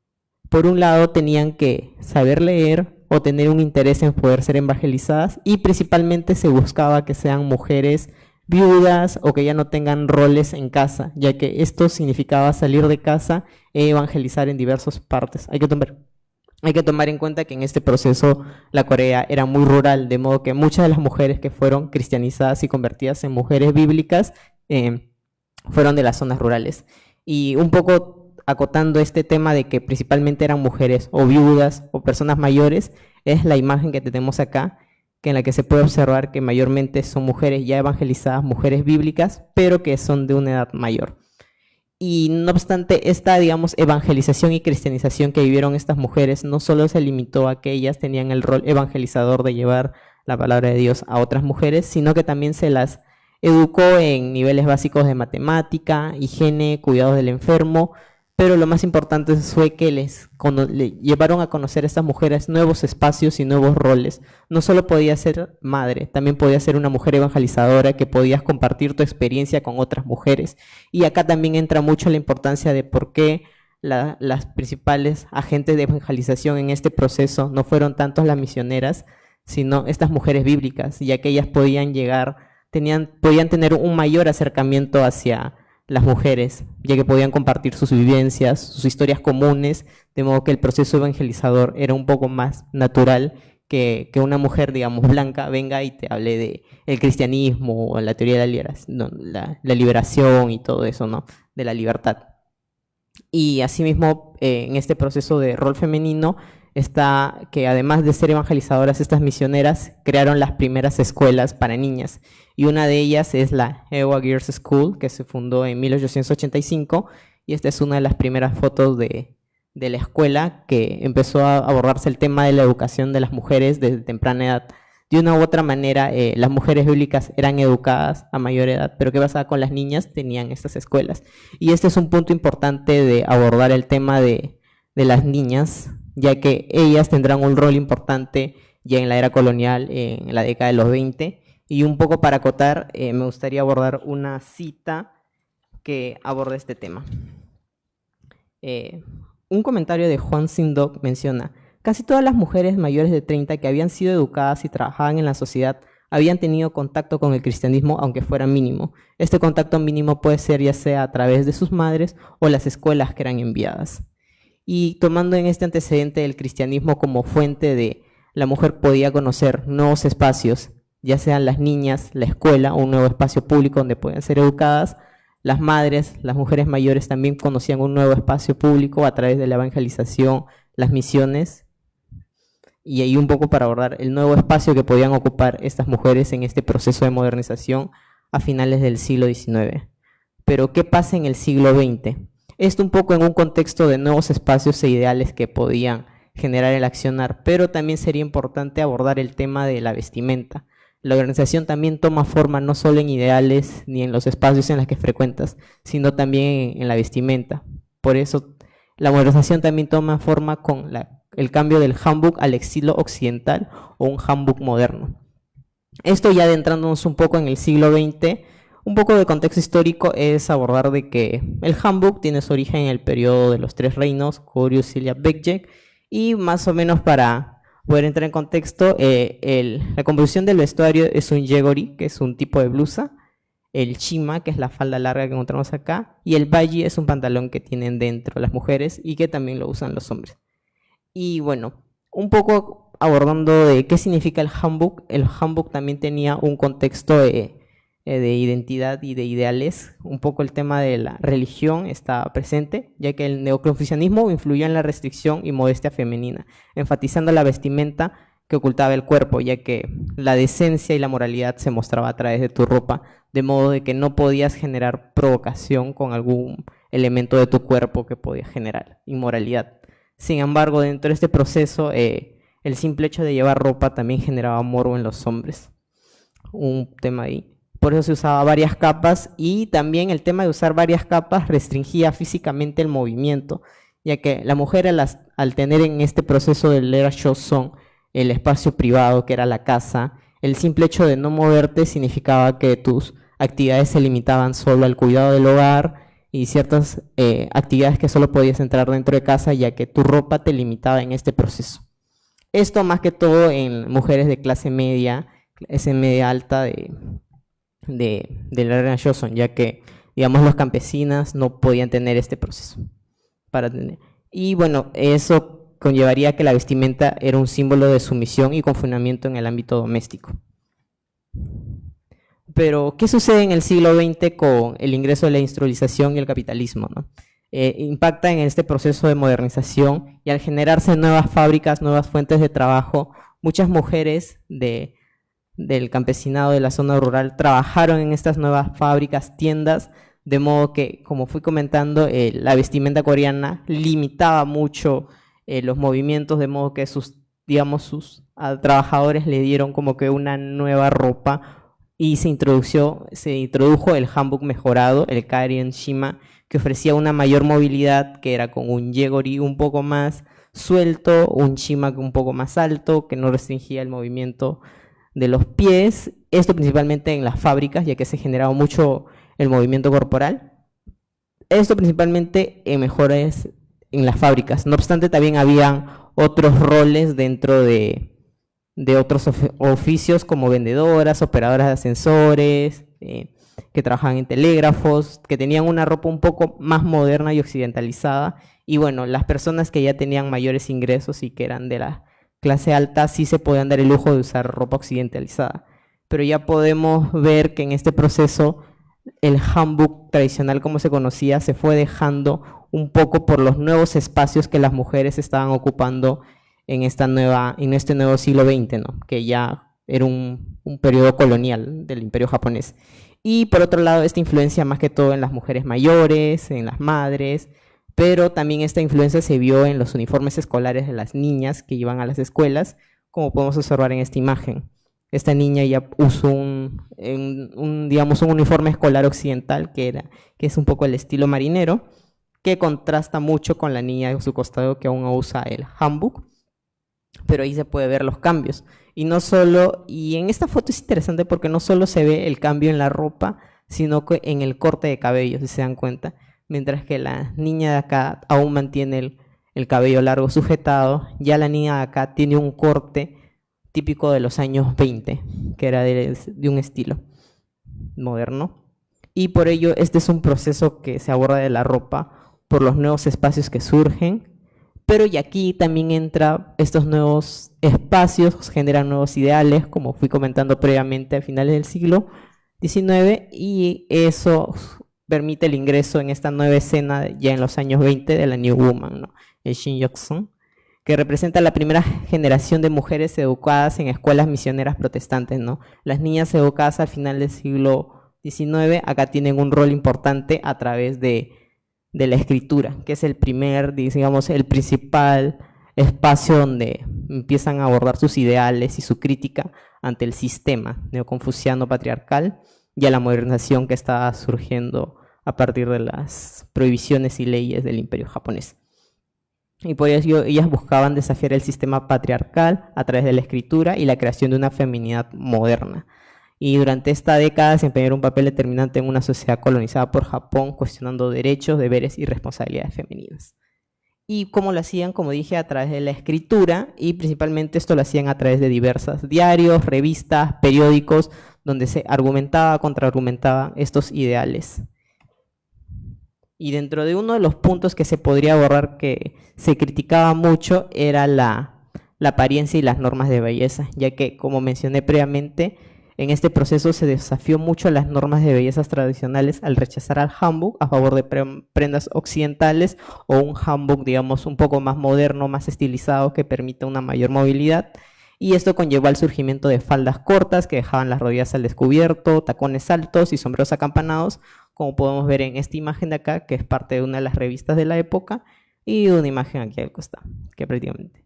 por un lado, tenían que saber leer o tener un interés en poder ser evangelizadas, y principalmente se buscaba que sean mujeres viudas o que ya no tengan roles en casa, ya que esto significaba salir de casa e evangelizar en diversas partes. Hay que tomar en cuenta que en este proceso la Corea era muy rural, de modo que muchas de las mujeres que fueron cristianizadas y convertidas en mujeres bíblicas fueron de las zonas rurales. Y un poco acotando este tema de que principalmente eran mujeres o viudas o personas mayores, es la imagen que tenemos acá, que en la que se puede observar que mayormente son mujeres ya evangelizadas, mujeres bíblicas, pero que son de una edad mayor. Y no obstante, esta, digamos, evangelización y cristianización que vivieron estas mujeres no solo se limitó a que ellas tenían el rol evangelizador de llevar la palabra de Dios a otras mujeres, sino que también se las educó en niveles básicos de matemática, higiene, cuidados del enfermo, pero lo más importante fue que le llevaron a conocer a estas mujeres nuevos espacios y nuevos roles. No solo podía ser madre, también podía ser una mujer evangelizadora, que podías compartir tu experiencia con otras mujeres. Y acá también entra mucho la importancia de por qué las principales agentes de evangelización en este proceso no fueron tanto las misioneras, sino estas mujeres bíblicas, ya que ellas podían tener un mayor acercamiento hacia las mujeres, ya que podían compartir sus vivencias, sus historias comunes, de modo que el proceso evangelizador era un poco más natural que una mujer, digamos, blanca venga y te hable de el cristianismo o la teoría de la liberación y todo eso, ¿no? De la libertad. Y asimismo, en este proceso de rol femenino está que, además de ser evangelizadoras, estas misioneras crearon las primeras escuelas para niñas, y una de ellas es la Ewha Girls School, que se fundó en 1885, y esta es una de las primeras fotos de la escuela, que empezó a abordarse el tema de la educación de las mujeres desde temprana edad. De una u otra manera, las mujeres bíblicas eran educadas a mayor edad, pero ¿qué pasaba con las niñas? Tenían estas escuelas. Y este es un punto importante de abordar el tema de las niñas, ya que ellas tendrán un rol importante ya en la era colonial, en la década de los 20. Y un poco para acotar, me gustaría abordar una cita que aborda este tema. Un comentario de Juan Sindok menciona: casi todas las mujeres mayores de 30 que habían sido educadas y trabajaban en la sociedad habían tenido contacto con el cristianismo, aunque fuera mínimo. Este contacto mínimo puede ser ya sea a través de sus madres o las escuelas que eran enviadas. Y tomando en este antecedente del cristianismo como fuente de la mujer podía conocer nuevos espacios, ya sean las niñas, la escuela o un nuevo espacio público donde podían ser educadas, las madres, las mujeres mayores también conocían un nuevo espacio público a través de la evangelización, las misiones, y ahí un poco para abordar el nuevo espacio que podían ocupar estas mujeres en este proceso de modernización a finales del siglo XIX. Pero ¿qué pasa en el siglo XX? Esto un poco en un contexto de nuevos espacios e ideales que podían generar el accionar, pero también sería importante abordar el tema de la vestimenta. La organización también toma forma no solo en ideales ni en los espacios en los que frecuentas, sino también en la vestimenta. Por eso la modernización también toma forma con la el cambio del hanbok al estilo occidental o un hanbok moderno. Esto ya adentrándonos un poco en el siglo XX, un poco de contexto histórico es abordar de que el hanbok tiene su origen en el periodo de los Tres Reinos, Goryeo, Silja, Baekje, y más o menos para poder entrar en contexto, la composición del vestuario es un yegori, que es un tipo de blusa, el chima, que es la falda larga que encontramos acá, y el baji es un pantalón que tienen dentro las mujeres y que también lo usan los hombres. Y bueno, un poco abordando de qué significa el hanbok también tenía un contexto de identidad y de ideales. Un poco el tema de la religión está presente, ya que el neoconfucianismo influyó en la restricción y modestia femenina, enfatizando la vestimenta que ocultaba el cuerpo, ya que la decencia y la moralidad se mostraba a través de tu ropa, de modo de que no podías generar provocación con algún elemento de tu cuerpo que podía generar inmoralidad. Sin embargo, dentro de este proceso, el simple hecho de llevar ropa también generaba morbo en los hombres. Un tema ahí. Por eso se usaba varias capas, y también el tema de usar varias capas restringía físicamente el movimiento, ya que la mujer al tener en este proceso del era Joseon el espacio privado que era la casa, el simple hecho de no moverte significaba que tus actividades se limitaban solo al cuidado del hogar y ciertas actividades que solo podías entrar dentro de casa, ya que tu ropa te limitaba en este proceso. Esto más que todo en mujeres de clase media alta de la era Joseon, ya que, digamos, los campesinas no podían tener este proceso. Y bueno, eso conllevaría que la vestimenta era un símbolo de sumisión y confinamiento en el ámbito doméstico. Pero, ¿qué sucede en el siglo XX con el ingreso de la industrialización y el capitalismo, ¿no? Impacta en este proceso de modernización, y al generarse nuevas fábricas, nuevas fuentes de trabajo, muchas mujeres del campesinado de la zona rural trabajaron en estas nuevas fábricas, tiendas, de modo que, como fui comentando, la vestimenta coreana limitaba mucho los movimientos, de modo que sus trabajadores le dieron como que una nueva ropa, y se introdujo el hanbok mejorado, el Karien Shima, que ofrecía una mayor movilidad, que era con un yegori un poco más suelto, un shima un poco más alto, que no restringía el movimiento de los pies. Esto principalmente en las fábricas, ya que se generaba mucho el movimiento corporal. Esto principalmente en mejoras en las fábricas. No obstante, también habían otros roles dentro de otros oficios, como vendedoras, operadoras de ascensores, que trabajaban en telégrafos, que tenían una ropa un poco más moderna y occidentalizada. Y bueno, las personas que ya tenían mayores ingresos y que eran de la clase alta sí se podían dar el lujo de usar ropa occidentalizada. Pero ya podemos ver que en este proceso el hanbok tradicional, como se conocía, se fue dejando un poco por los nuevos espacios que las mujeres estaban ocupando en este nuevo siglo XX, ¿no? Que ya era un periodo colonial del Imperio japonés. Y por otro lado, esta influencia más que todo en las mujeres mayores, en las madres, pero también esta influencia se vio en los uniformes escolares de las niñas que iban a las escuelas, como podemos observar en esta imagen. Esta niña ya usó un uniforme escolar occidental, que es un poco el estilo marinero, que contrasta mucho con la niña a su costado que aún usa el hanbok, pero ahí se puede ver los cambios. Y en esta foto es interesante porque no solo se ve el cambio en la ropa, sino que en el corte de cabello, si se dan cuenta. Mientras que la niña de acá aún mantiene el cabello largo sujetado, ya la niña de acá tiene un corte típico de los años 20, que era de un estilo moderno. Y por ello este es un proceso que se aborda de la ropa por los nuevos espacios que surgen, pero y aquí también entra estos nuevos espacios, generan nuevos ideales, como fui comentando previamente a finales del siglo XIX, y eso permite el ingreso en esta nueva escena ya en los años 20 de la New Woman, ¿no? El Shin Yok-sun, que representa la primera generación de mujeres educadas en escuelas misioneras protestantes, ¿no? Las niñas educadas al final del siglo XIX acá tienen un rol importante a través de la escritura, que es el principal espacio donde empiezan a abordar sus ideales y su crítica ante el sistema neoconfuciano patriarcal y a la modernización que está surgiendo a partir de las prohibiciones y leyes del Imperio japonés. y por ello ellas buscaban desafiar el sistema patriarcal a través de la escritura y la creación de una feminidad moderna. Y durante esta década desempeñaron un papel determinante en una sociedad colonizada por Japón, cuestionando derechos, deberes y responsabilidades femeninas. Y cómo lo hacían, como dije, a través de la escritura, y principalmente esto lo hacían a través de diversos diarios, revistas, periódicos, donde se argumentaba, contraargumentaba estos ideales. Y dentro de uno de los puntos que se podría abordar que se criticaba mucho era la apariencia y las normas de belleza, ya que, como mencioné previamente, en este proceso se desafió mucho las normas de bellezas tradicionales al rechazar al hanbok a favor de prendas occidentales o un hanbok, digamos, un poco más moderno, más estilizado, que permita una mayor movilidad. Y esto conllevó al surgimiento de faldas cortas que dejaban las rodillas al descubierto, tacones altos y sombreros acampanados, como podemos ver en esta imagen de acá, que es parte de una de las revistas de la época, y una imagen aquí al costado, que prácticamente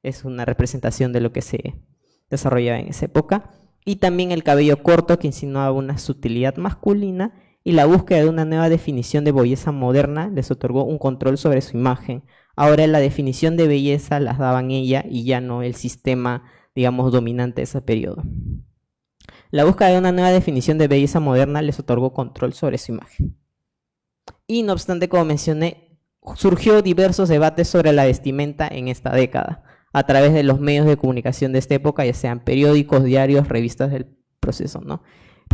es una representación de lo que se desarrollaba en esa época. Y también el cabello corto, que insinuaba una sutilidad masculina, y la búsqueda de una nueva definición de belleza moderna les otorgó un control sobre su imagen. Ahora la definición de belleza las daban ella y ya no el sistema, digamos, dominante de ese periodo. La búsqueda de una nueva definición de belleza moderna les otorgó control sobre su imagen. Y no obstante, como mencioné, surgió diversos debates sobre la vestimenta en esta década, a través de los medios de comunicación de esta época, ya sean periódicos, diarios, revistas del proceso, ¿no?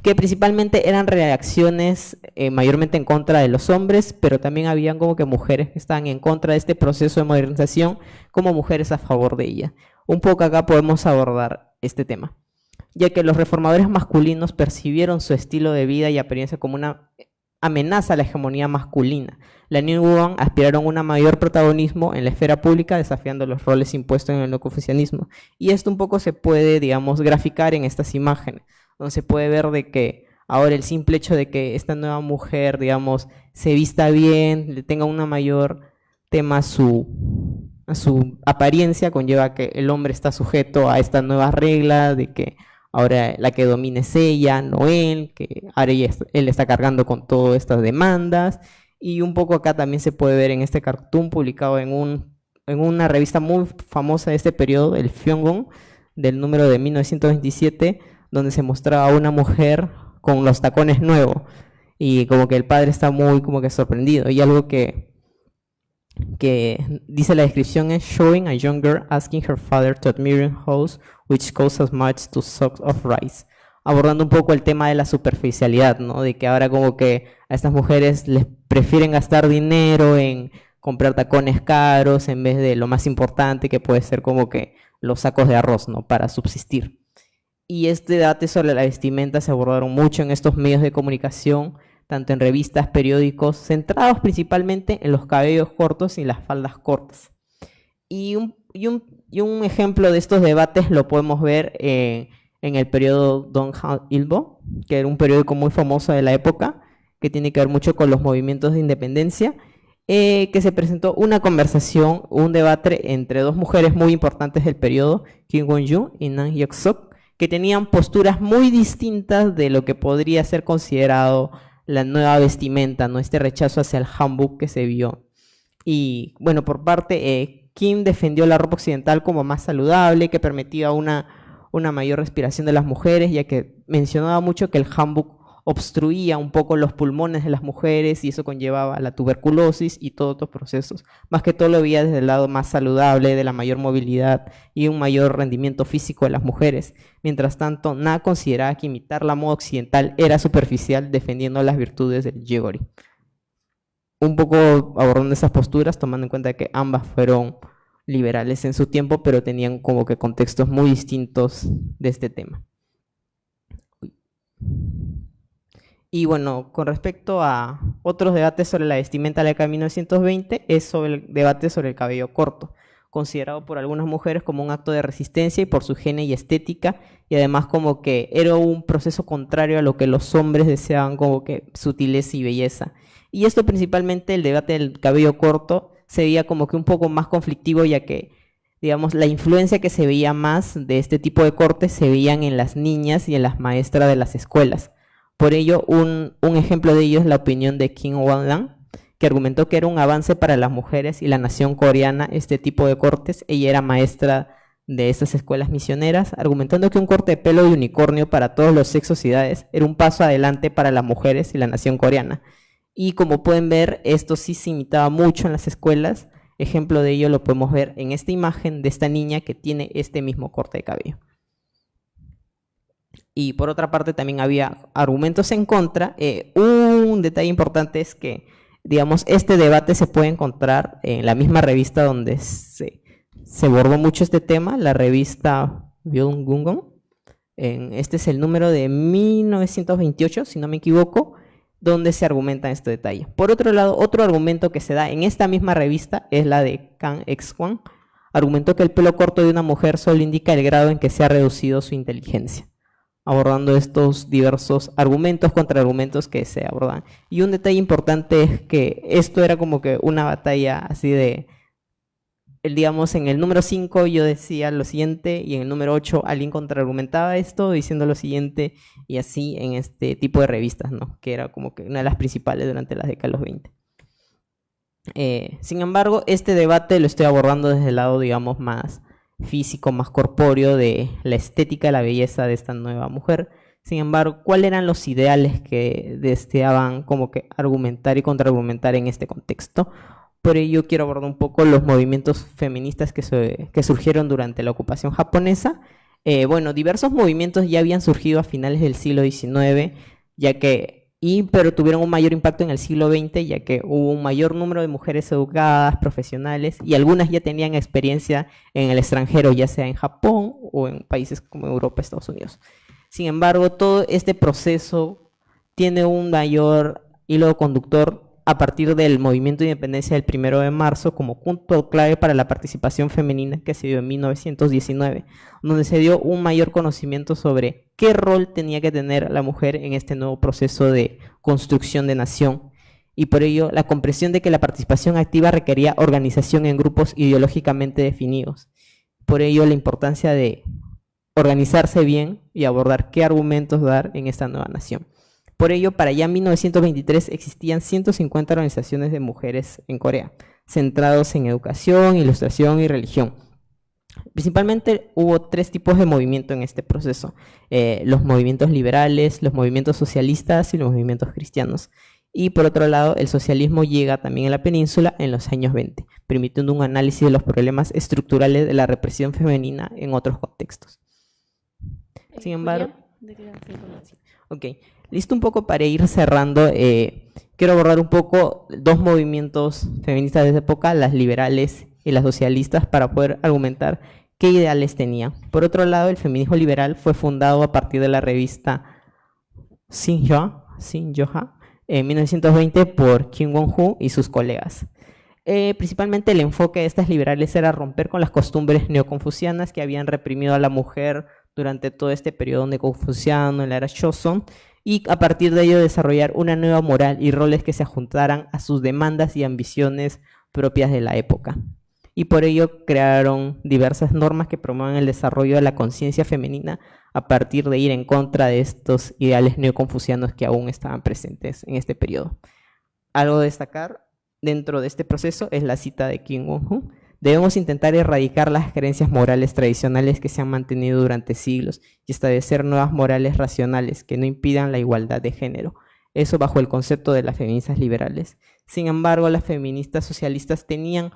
Que principalmente eran reacciones mayormente en contra de los hombres, pero también habían como que mujeres que estaban en contra de este proceso de modernización, como mujeres a favor de ella. Un poco acá podemos abordar este tema, ya que los reformadores masculinos percibieron su estilo de vida y apariencia como una amenaza a la hegemonía masculina. La New Woman aspiraron a un mayor protagonismo en la esfera pública, desafiando los roles impuestos en el neoconfucianismo. Y esto un poco se puede, digamos, graficar en estas imágenes, donde se puede ver de que ahora el simple hecho de que esta nueva mujer, digamos, se vista bien, le tenga una mayor tema a su apariencia, conlleva que el hombre está sujeto a esta nueva regla de que ahora la que domina es ella, no él, que ahora él está cargando con todas estas demandas. Y un poco acá también se puede ver en este cartoon publicado en una revista muy famosa de este periodo, el Fyongon, del número de 1927, donde se mostraba a una mujer con los tacones nuevos. Y como que el padre está muy como que sorprendido. Y algo que dice la descripción es showing a young girl asking her father to admire house which costs as much to socks of rice, abordando un poco el tema de la superficialidad, ¿no? De que ahora como que a estas mujeres les prefieren gastar dinero en comprar tacones caros en vez de lo más importante, que puede ser como que los sacos de arroz, ¿no? Para subsistir. Y este debate sobre la vestimenta se abordaron mucho en estos medios de comunicación, tanto en revistas, periódicos, centrados principalmente en los cabellos cortos y las faldas cortas. Y un ejemplo de estos debates lo podemos ver en el periodo Donghal Ilbo, que era un periódico muy famoso de la época, que tiene que ver mucho con los movimientos de independencia, que se presentó una conversación, un debate entre dos mujeres muy importantes del periodo, Kim Won-ju y Nam Hyuk-sok, que tenían posturas muy distintas de lo que podría ser considerado la nueva vestimenta, ¿no? Este rechazo hacia el hanbok que se vio. Y bueno, por parte, Kim defendió la ropa occidental como más saludable, que permitía una mayor respiración de las mujeres, ya que mencionaba mucho que el hanbok obstruía un poco los pulmones de las mujeres y eso conllevaba a la tuberculosis y todos estos procesos. Más que todo lo veía desde el lado más saludable, de la mayor movilidad y un mayor rendimiento físico de las mujeres. Mientras tanto, Na consideraba que imitar la moda occidental era superficial, defendiendo las virtudes del Yegori. Un poco abordando esas posturas, tomando en cuenta que ambas fueron liberales en su tiempo, pero tenían como que contextos muy distintos de este tema. Y bueno, con respecto a otros debates sobre la vestimenta de la década de 1920, es sobre el debate sobre el cabello corto, considerado por algunas mujeres como un acto de resistencia y por su higiene y estética, y además como que era un proceso contrario a lo que los hombres deseaban, como que sutileza y belleza. Y esto principalmente, el debate del cabello corto, se veía como que un poco más conflictivo, ya que, digamos, la influencia que se veía más de este tipo de cortes se veían en las niñas y en las maestras de las escuelas. Por ello, un ejemplo de ello es la opinión de Kim Wan-lan, que argumentó que era un avance para las mujeres y la nación coreana este tipo de cortes. Ella era maestra de estas escuelas misioneras, argumentando que un corte de pelo de unicornio para todos los sexos y edades era un paso adelante para las mujeres y la nación coreana. Y como pueden ver, esto sí se imitaba mucho en las escuelas. Ejemplo de ello lo podemos ver en esta imagen de esta niña que tiene este mismo corte de cabello. Y por otra parte también había argumentos en contra. Un detalle importante es que, digamos, este debate se puede encontrar en la misma revista donde se abordó mucho este tema, la revista Byung-gun. Este es el número de 1928, si no me equivoco, donde se argumenta este detalle. Por otro lado, otro argumento que se da en esta misma revista es la de Kang X-Kwan. Argumentó que el pelo corto de una mujer solo indica el grado en que se ha reducido su inteligencia, abordando estos diversos argumentos, contraargumentos que se abordan. Y un detalle importante es que esto era como que una batalla así de, digamos, en el número 5 yo decía lo siguiente y en el número 8 alguien contraargumentaba esto diciendo lo siguiente, y así en este tipo de revistas, ¿no? Que era como que una de las principales durante las décadas de los 20. Sin embargo, este debate lo estoy abordando desde el lado, digamos, más físico, más corpóreo de la estética, la belleza de esta nueva mujer. Sin embargo, ¿cuáles eran los ideales que deseaban como que argumentar y contraargumentar en este contexto? Por ello quiero abordar un poco los movimientos feministas que surgieron durante la ocupación japonesa. Bueno, diversos movimientos ya habían surgido a finales del siglo XIX, pero tuvieron un mayor impacto en el siglo XX, ya que hubo un mayor número de mujeres educadas, profesionales, y algunas ya tenían experiencia en el extranjero, ya sea en Japón o en países como Europa, Estados Unidos. Sin embargo, todo este proceso tiene un mayor hilo conductor a partir del movimiento de independencia del 1 de marzo como punto clave para la participación femenina que se dio en 1919, donde se dio un mayor conocimiento sobre qué rol tenía que tener la mujer en este nuevo proceso de construcción de nación. Y por ello, la comprensión de que la participación activa requería organización en grupos ideológicamente definidos. Por ello, la importancia de organizarse bien y abordar qué argumentos dar en esta nueva nación. Por ello, para ya 1923 existían 150 organizaciones de mujeres en Corea, centrados en educación, ilustración y religión. Principalmente hubo 3 tipos de movimiento en este proceso: los movimientos liberales, los movimientos socialistas y los movimientos cristianos. Y por otro lado, el socialismo llega también a la península en los años 20, permitiendo un análisis de los problemas estructurales de la represión femenina en otros contextos. Sin embargo, listo un poco para ir cerrando. Quiero abordar un poco 2 movimientos feministas de esa época, las liberales y las socialistas, para poder argumentar qué ideales tenían. Por otro lado, el feminismo liberal fue fundado a partir de la revista Sinjoha en 1920 por Kim Won-ho y sus colegas. Principalmente el enfoque de estas liberales era romper con las costumbres neoconfucianas que habían reprimido a la mujer durante todo este periodo neoconfuciano en la era Joseon, y a partir de ello desarrollar una nueva moral y roles que se ajuntaran a sus demandas y ambiciones propias de la época. Y por ello crearon diversas normas que promueven el desarrollo de la conciencia femenina a partir de ir en contra de estos ideales neoconfucianos que aún estaban presentes en este periodo. Algo a destacar dentro de este proceso es la cita de Kim Won-ho: debemos intentar erradicar las creencias morales tradicionales que se han mantenido durante siglos y establecer nuevas morales racionales que no impidan la igualdad de género. Eso bajo el concepto de las feministas liberales. Sin embargo, las feministas socialistas tenían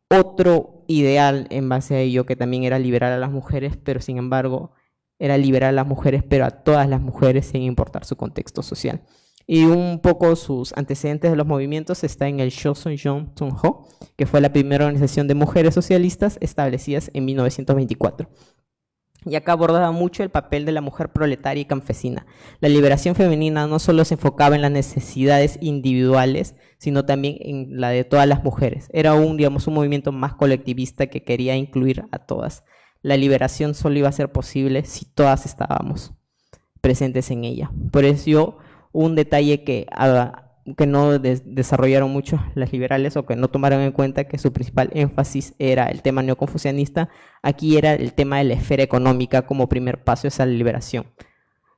otro ideal en base a ello, que también era liberar a las mujeres, pero sin embargo era liberar a las mujeres, pero a todas las mujeres sin importar su contexto social. Y un poco sus antecedentes de los movimientos está en el Chosun Jong-Tunho, que fue la primera organización de mujeres socialistas establecidas en 1924. Y acá abordaba mucho el papel de la mujer proletaria y campesina. La liberación femenina no solo se enfocaba en las necesidades individuales, sino también en la de todas las mujeres. Era un movimiento más colectivista que quería incluir a todas. La liberación solo iba a ser posible si todas estábamos presentes en ella. Por eso un detalle que no desarrollaron mucho las liberales, o que no tomaron en cuenta, que su principal énfasis era el tema neoconfucianista, aquí era el tema de la esfera económica como primer paso hacia la liberación.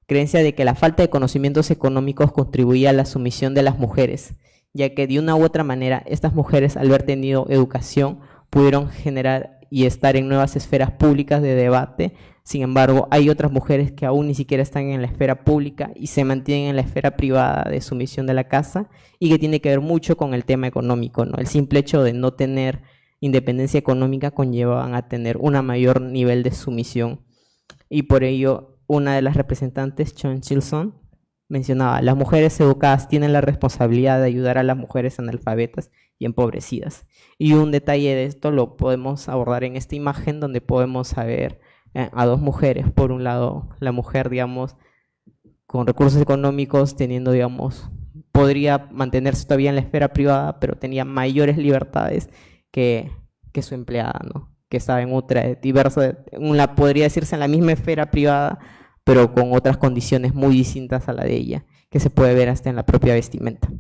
Creencia de que la falta de conocimientos económicos contribuía a la sumisión de las mujeres, ya que de una u otra manera estas mujeres, al haber tenido educación, pudieron generar y estar en nuevas esferas públicas de debate. Sin embargo, hay otras mujeres que aún ni siquiera están en la esfera pública y se mantienen en la esfera privada de sumisión de la casa, y que tiene que ver mucho con el tema económico, ¿no? El simple hecho de no tener independencia económica conllevaban a tener un mayor nivel de sumisión. Y por ello, una de las representantes, Chon Chilson, mencionaba: las mujeres educadas tienen la responsabilidad de ayudar a las mujeres analfabetas y empobrecidas. Y un detalle de esto lo podemos abordar en esta imagen, donde podemos ver a dos mujeres. Por un lado, la mujer, digamos, con recursos económicos, teniendo, digamos, podría mantenerse todavía en la esfera privada, pero tenía mayores libertades que su empleada, ¿no? Que estaba en otra diversa, podría decirse en la misma esfera privada, pero con otras condiciones muy distintas a la de ella, que se puede ver hasta en la propia vestimenta.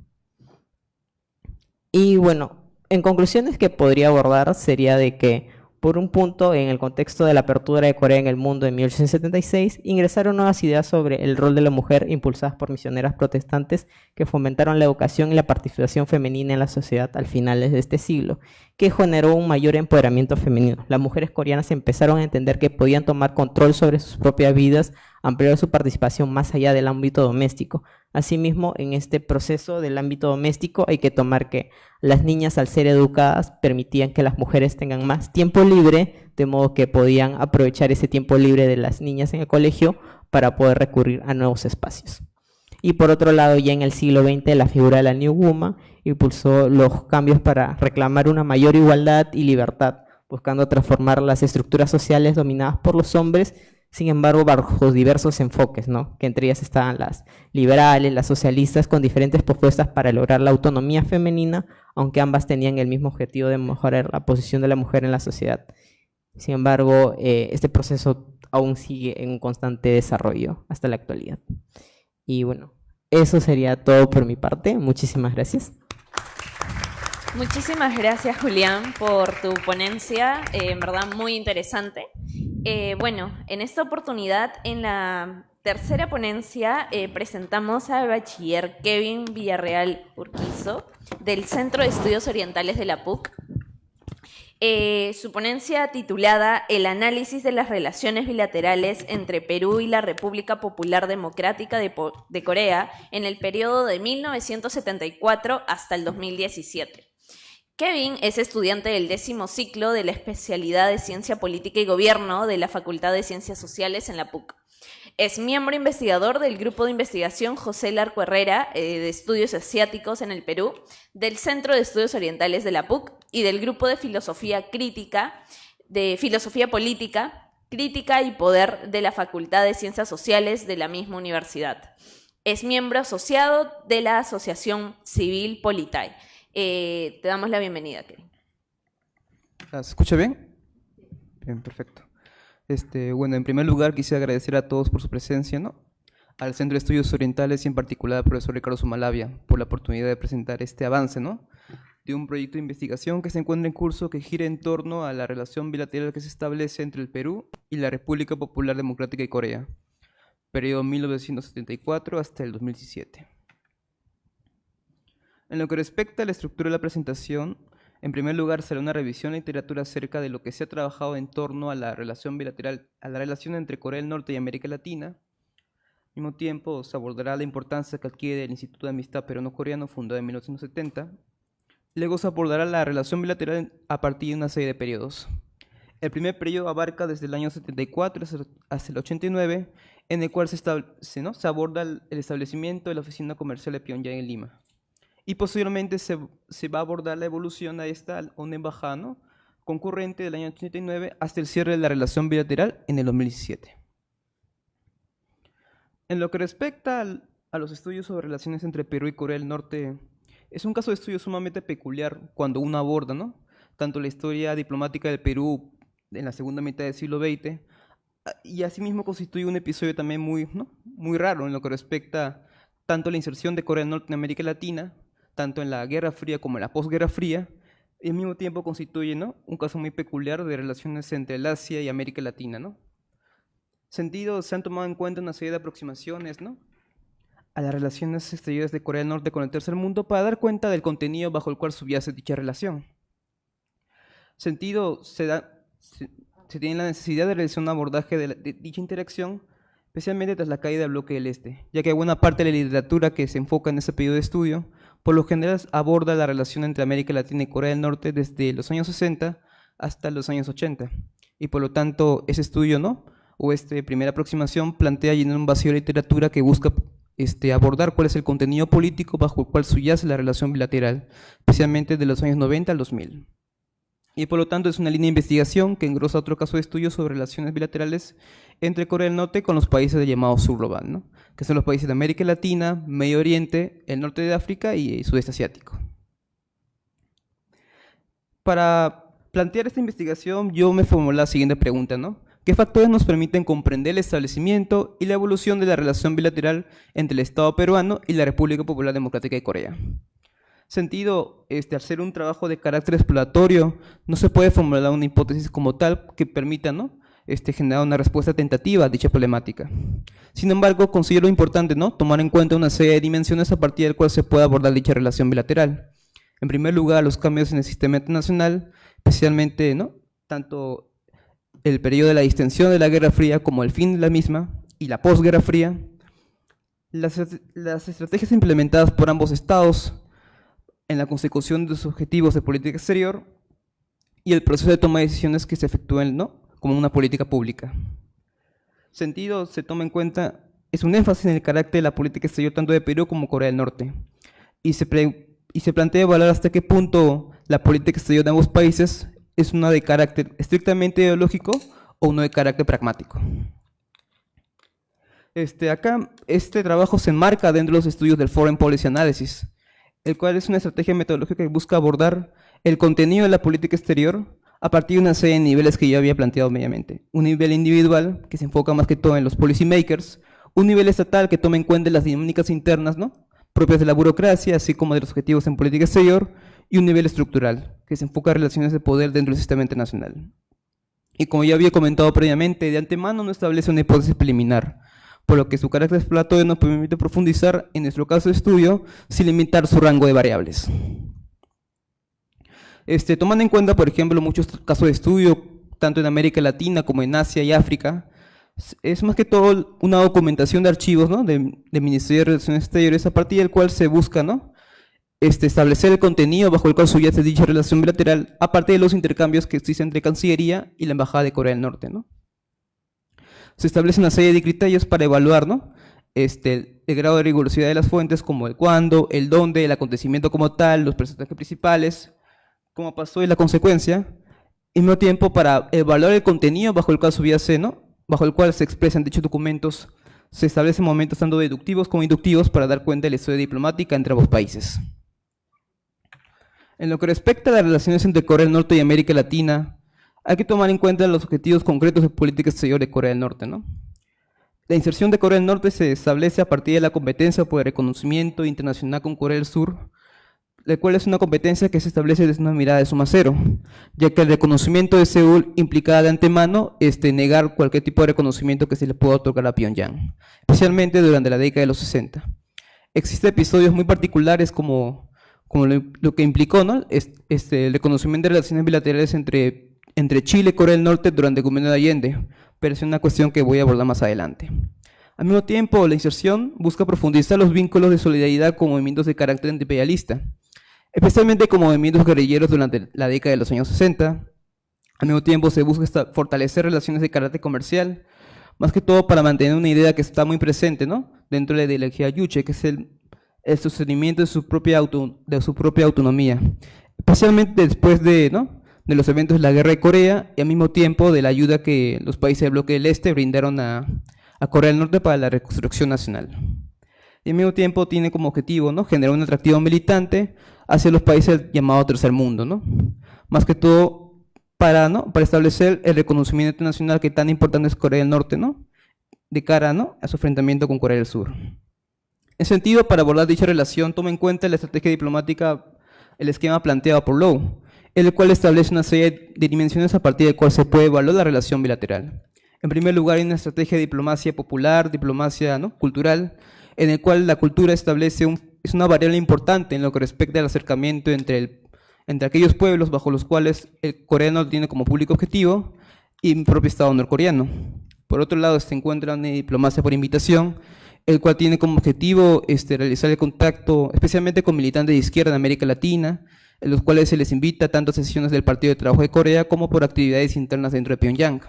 Y bueno, en conclusiones que podría abordar sería de que, por un punto, en el contexto de la apertura de Corea en el mundo en 1876, ingresaron nuevas ideas sobre el rol de la mujer impulsadas por misioneras protestantes que fomentaron la educación y la participación femenina en la sociedad al finales de este siglo, que generó un mayor empoderamiento femenino. Las mujeres coreanas empezaron a entender que podían tomar control sobre sus propias vidas, ampliar su participación más allá del ámbito doméstico. Asimismo, en este proceso del ámbito doméstico hay que tomar que las niñas, al ser educadas, permitían que las mujeres tengan más tiempo libre, de modo que podían aprovechar ese tiempo libre de las niñas en el colegio para poder recurrir a nuevos espacios. Y por otro lado, ya en el siglo XX, la figura de la New Woman impulsó los cambios para reclamar una mayor igualdad y libertad, buscando transformar las estructuras sociales dominadas por los hombres, sin embargo, bajo diversos enfoques, ¿no? Que entre ellas estaban las liberales, las socialistas, con diferentes propuestas para lograr la autonomía femenina, aunque ambas tenían el mismo objetivo de mejorar la posición de la mujer en la sociedad. Sin embargo, este proceso aún sigue en un constante desarrollo hasta la actualidad. Y bueno, eso sería todo por mi parte. Muchísimas gracias. Muchísimas gracias, Julián, por tu ponencia, en verdad muy interesante. Bueno, en esta oportunidad, en la tercera ponencia, presentamos al bachiller Kevin Villarreal Urquizo, del Centro de Estudios Orientales de la PUC. Su ponencia, titulada El análisis de las relaciones bilaterales entre Perú y la República Popular Democrática de Corea en el periodo de 1974 hasta el 2017. Kevin es estudiante del 10º ciclo de la especialidad de Ciencia Política y Gobierno de la Facultad de Ciencias Sociales en la PUC. Es miembro investigador del Grupo de Investigación José Larco Herrera de Estudios Asiáticos en el Perú, del Centro de Estudios Orientales de la PUC y del Grupo de Filosofía Crítica, de Filosofía Política, Crítica y Poder de la Facultad de Ciencias Sociales de la misma universidad. Es miembro asociado de la Asociación Civil Politae. Te damos la bienvenida, Kevin. ¿Se escucha bien? Bien, perfecto. Bueno, en primer lugar quisiera agradecer a todos por su presencia, ¿no? Al Centro de Estudios Orientales y en particular al profesor Ricardo Sumalavia por la oportunidad de presentar este avance, ¿no? De un proyecto de investigación que se encuentra en curso que gira en torno a la relación bilateral que se establece entre el Perú y la República Popular Democrática de Corea, periodo 1974 hasta el 2017. En lo que respecta a la estructura de la presentación, en primer lugar será una revisión de literatura acerca de lo que se ha trabajado en torno a la relación bilateral, a la relación entre Corea del Norte y América Latina. Al mismo tiempo se abordará la importancia que adquiere el Instituto de Amistad Peruano-Coreano, fundado en 1970. Luego se abordará la relación bilateral a partir de una serie de periodos. El primer periodo abarca desde el año 74 hasta el 89, en el cual se aborda el establecimiento de la Oficina Comercial de Pyongyang en Lima. Y posteriormente se va a abordar la evolución a una embajada, ¿no?, concurrente del año 89 hasta el cierre de la relación bilateral en el 2017. En lo que respecta a los estudios sobre relaciones entre Perú y Corea del Norte, es un caso de estudio sumamente peculiar cuando uno aborda, ¿no?, tanto la historia diplomática del Perú en la segunda mitad del siglo XX, y asimismo constituye un episodio también muy raro en lo que respecta tanto a la inserción de Corea del Norte en América Latina, tanto en la Guerra Fría como en la posguerra fría, y al mismo tiempo constituye, ¿no?, un caso muy peculiar de relaciones entre el Asia y América Latina, ¿no? Se han tomado en cuenta una serie de aproximaciones, ¿no?, a las relaciones exteriores de Corea del Norte con el tercer mundo para dar cuenta del contenido bajo el cual subyace dicha relación. Sentido se tiene la necesidad de realizar un abordaje de dicha interacción, especialmente tras la caída del bloque del Este, ya que buena parte de la literatura que se enfoca en ese periodo de estudio, por lo general aborda la relación entre América Latina y Corea del Norte desde los años 60 hasta los años 80, y por lo tanto ese estudio, ¿no?, o esta primera aproximación plantea llenar un vacío de literatura que busca abordar cuál es el contenido político bajo el cual subyace la relación bilateral, especialmente de los años 90 al 2000. Y por lo tanto es una línea de investigación que engrosa otro caso de estudio sobre relaciones bilaterales entre Corea del Norte con los países del llamado sur global, ¿no?, que son los países de América Latina, Medio Oriente, el norte de África y sudeste asiático. Para plantear esta investigación yo me formulé la siguiente pregunta, ¿no? ¿Qué factores nos permiten comprender el establecimiento y la evolución de la relación bilateral entre el Estado peruano y la República Popular Democrática de Corea? Sentido, al ser un trabajo de carácter exploratorio, no se puede formular una hipótesis como tal que permita, ¿no?, generar una respuesta tentativa a dicha problemática. Sin embargo, considero importante, ¿no?, tomar en cuenta una serie de dimensiones a partir del cual se puede abordar dicha relación bilateral. En primer lugar, los cambios en el sistema internacional, especialmente, ¿no?, tanto el periodo de la distensión de la Guerra Fría como el fin de la misma y la posguerra fría, las estrategias implementadas por ambos estados en la consecución de sus objetivos de política exterior y el proceso de toma de decisiones que se efectúan, ¿no?, como una política pública. Sentido, se toma en cuenta, es un énfasis en el carácter de la política exterior tanto de Perú como Corea del Norte, y se plantea evaluar hasta qué punto la política exterior de ambos países es una de carácter estrictamente ideológico o uno de carácter pragmático. Acá, este trabajo se enmarca dentro de los estudios del Foreign Policy Analysis, el cual es una estrategia metodológica que busca abordar el contenido de la política exterior a partir de una serie de niveles que yo había planteado previamente. Un nivel individual, que se enfoca más que todo en los policy makers, un nivel estatal que toma en cuenta las dinámicas internas, ¿no?, propias de la burocracia, así como de los objetivos en política exterior, y un nivel estructural, que se enfoca en relaciones de poder dentro del sistema internacional. Y como ya había comentado previamente, de antemano no establece una hipótesis preliminar, por lo que su carácter exploratorio nos permite profundizar en nuestro caso de estudio sin limitar su rango de variables. Tomando en cuenta, por ejemplo, muchos casos de estudio, tanto en América Latina como en Asia y África, es más que todo una documentación de archivos, ¿no?, del Ministerio de Relaciones Exteriores, a partir del cual se busca, ¿no?, establecer el contenido bajo el cual subyace dicha relación bilateral, aparte de los intercambios que existen entre Cancillería y la Embajada de Corea del Norte, ¿no? Se establece una serie de criterios para evaluar, ¿no?, el grado de rigurosidad de las fuentes, como el cuándo, el dónde, el acontecimiento como tal, los personajes principales, cómo pasó y la consecuencia, y al mismo tiempo para evaluar el contenido bajo el cual subyace, ¿no?, bajo el cual se expresan dichos documentos. Se establecen momentos tanto deductivos como inductivos para dar cuenta de la historia diplomática entre ambos países. En lo que respecta a las relaciones entre Corea del Norte y América Latina, hay que tomar en cuenta los objetivos concretos de política exterior de Corea del Norte, ¿no? La inserción de Corea del Norte se establece a partir de la competencia por el reconocimiento internacional con Corea del Sur, la cual es una competencia que se establece desde una mirada de suma cero, ya que el reconocimiento de Seúl implicaba de antemano negar cualquier tipo de reconocimiento que se le pueda otorgar a Pyongyang, especialmente durante la década de los 60. Existen episodios muy particulares como lo que implicó, ¿no?, el reconocimiento de relaciones bilaterales entre Chile y Corea del Norte durante el gobierno de Allende, pero es una cuestión que voy a abordar más adelante. Al mismo tiempo, la inserción busca profundizar los vínculos de solidaridad con movimientos de carácter antiimperialista, especialmente con movimientos guerrilleros durante la década de los años 60. Al mismo tiempo, se busca fortalecer relaciones de carácter comercial, más que todo para mantener una idea que está muy presente, ¿no?, dentro de la ideología Juche, que es el sostenimiento de su propia autonomía, especialmente después de los eventos de la Guerra de Corea y al mismo tiempo de la ayuda que los países del bloque del Este brindaron a Corea del Norte para la reconstrucción nacional. Y al mismo tiempo tiene como objetivo, ¿no?, generar un atractivo militante hacia los países del llamado tercer mundo, ¿no?, más que todo para establecer el reconocimiento internacional que tan importante es Corea del Norte, ¿no?, de cara, ¿no?, a su enfrentamiento con Corea del Sur. En sentido, para abordar dicha relación, toma en cuenta la estrategia diplomática, el esquema planteado por Lowe, el cual establece una serie de dimensiones a partir del cual se puede evaluar la relación bilateral. En primer lugar, hay una estrategia de diplomacia popular, diplomacia, ¿no?, cultural, en el cual la cultura es una variable importante en lo que respecta al acercamiento entre aquellos pueblos bajo los cuales el coreano tiene como público objetivo y el propio Estado norcoreano. Por otro lado, se encuentra una diplomacia por invitación, el cual tiene como objetivo realizar el contacto especialmente con militantes de izquierda en América Latina, en los cuales se les invita tanto a sesiones del Partido de Trabajo de Corea como por actividades internas dentro de Pyongyang,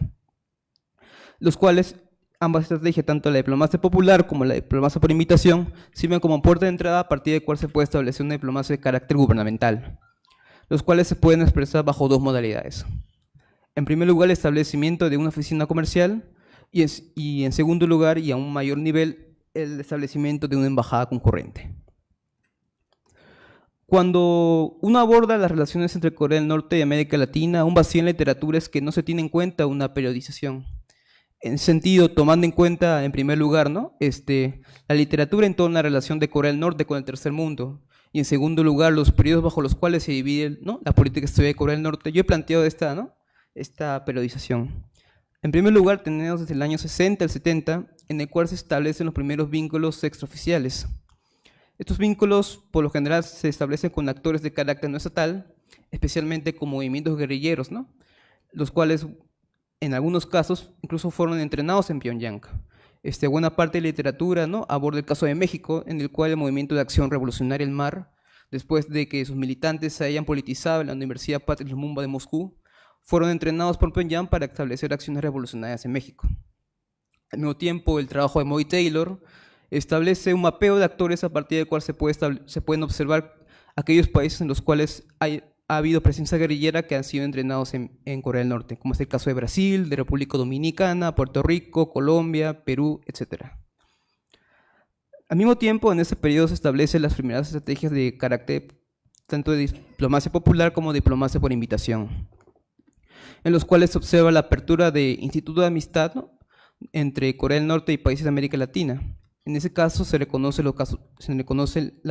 los cuales ambas estrategias, tanto la diplomacia popular como la diplomacia por invitación, sirven como puerta de entrada a partir de cual se puede establecer una diplomacia de carácter gubernamental, los cuales se pueden expresar bajo dos modalidades. En primer lugar, el establecimiento de una oficina comercial y en segundo lugar, y a un mayor nivel, el establecimiento de una embajada concurrente. Cuando uno aborda las relaciones entre Corea del Norte y América Latina, un vacío en la literatura es que no se tiene en cuenta una periodización. En ese sentido, tomando en cuenta, en primer lugar, ¿no? La literatura en torno a la relación de Corea del Norte con el tercer mundo, y en segundo lugar, los periodos bajo los cuales se divide, ¿no?, la política exterior de Corea del Norte, yo he planteado esta periodización. En primer lugar, tenemos desde el año 60 al 70, en el cual se establecen los primeros vínculos extraoficiales. Estos vínculos, por lo general, se establecen con actores de carácter no estatal, especialmente con movimientos guerrilleros, ¿no?, los cuales, en algunos casos, incluso fueron entrenados en Pyongyang. Buena parte de la literatura, ¿no?, aborda el caso de México, en el cual el Movimiento de Acción Revolucionaria El Mar, después de que sus militantes se hayan politizado en la Universidad Patria Lumumba de Moscú, fueron entrenados por Pyongyang para establecer acciones revolucionarias en México. Al mismo tiempo, el trabajo de Moy Taylor establece un mapeo de actores a partir del cual se pueden observar aquellos países en los cuales ha habido presencia guerrillera que han sido entrenados en Corea del Norte, como es el caso de Brasil, de República Dominicana, Puerto Rico, Colombia, Perú, etc. Al mismo tiempo, en ese periodo se establecen las primeras estrategias de carácter tanto de diplomacia popular como diplomacia por invitación, en los cuales se observa la apertura de institutos de amistad, ¿no?, entre Corea del Norte y países de América Latina. En ese caso se reconoce la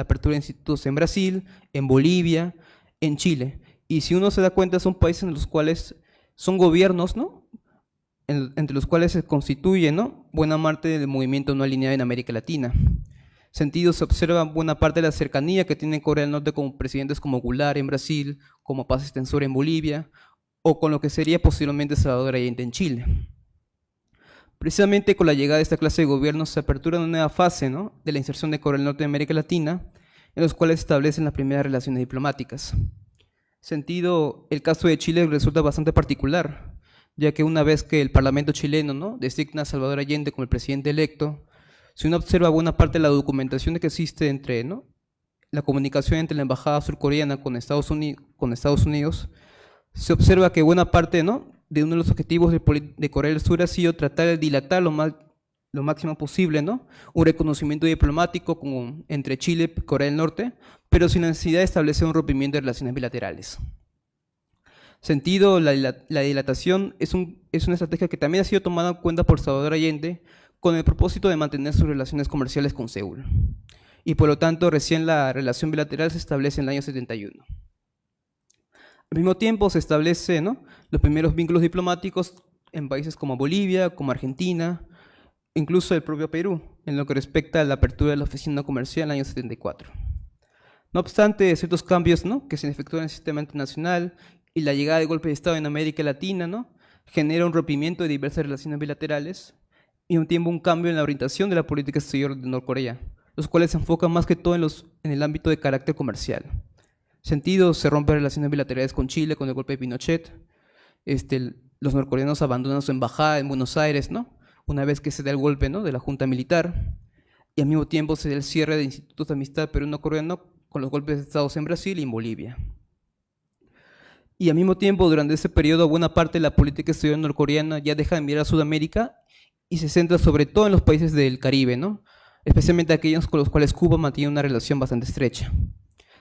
apertura de institutos en Brasil, en Bolivia, en Chile. Y si uno se da cuenta, son países en los cuales son gobiernos, ¿no?, entre los cuales se constituye, ¿no?, buena parte del movimiento no alineado en América Latina. Sentido, se observa buena parte de la cercanía que tiene Corea del Norte con presidentes como Goulart en Brasil, como Paz Extensor en Bolivia, o con lo que sería posiblemente Salvador Allende en Chile. Precisamente con la llegada de esta clase de gobiernos se apertura una nueva fase, ¿no?, de la inserción de Corea del Norte en América Latina, en los cuales se establecen las primeras relaciones diplomáticas. Sentido, el caso de Chile resulta bastante particular, ya que una vez que el Parlamento chileno, ¿no?, designa a Salvador Allende como el presidente electo, si uno observa buena parte de la documentación que existe entre, ¿no?, la comunicación entre la embajada surcoreana con Estados Unidos, se observa que buena parte, ¿no?, de uno de los objetivos de Corea del Sur ha sido tratar de dilatar lo máximo posible, ¿no?, un reconocimiento diplomático entre Chile y Corea del Norte, pero sin necesidad de establecer un rompimiento de relaciones bilaterales. Sentido, la dilatación es una estrategia que también ha sido tomada en cuenta por Salvador Allende con el propósito de mantener sus relaciones comerciales con Seúl. Y por lo tanto, recién la relación bilateral se establece en el año 71. Al mismo tiempo se establecen, ¿no?, los primeros vínculos diplomáticos en países como Bolivia, como Argentina, incluso el propio Perú, en lo que respecta a la apertura de la oficina comercial en el año 74. No obstante, ciertos cambios, ¿no?, que se efectúan en el sistema internacional y la llegada del golpe de Estado en América Latina, ¿no?, genera un rompimiento de diversas relaciones bilaterales y a un tiempo un cambio en la orientación de la política exterior de Norcorea, los cuales se enfocan más que todo en el ámbito de carácter comercial. Sentido, se rompen relaciones bilaterales con Chile con el golpe de Pinochet. Los norcoreanos abandonan su embajada en Buenos Aires, ¿no?, una vez que se da el golpe, ¿no?, de la junta militar, y al mismo tiempo se da el cierre de institutos de amistad peruano-coreano con los golpes de Estado en Brasil y en Bolivia. Y al mismo tiempo, durante ese periodo, buena parte de la política exterior norcoreana ya deja de mirar a Sudamérica y se centra sobre todo en los países del Caribe, ¿no?, especialmente aquellos con los cuales Cuba mantiene una relación bastante estrecha.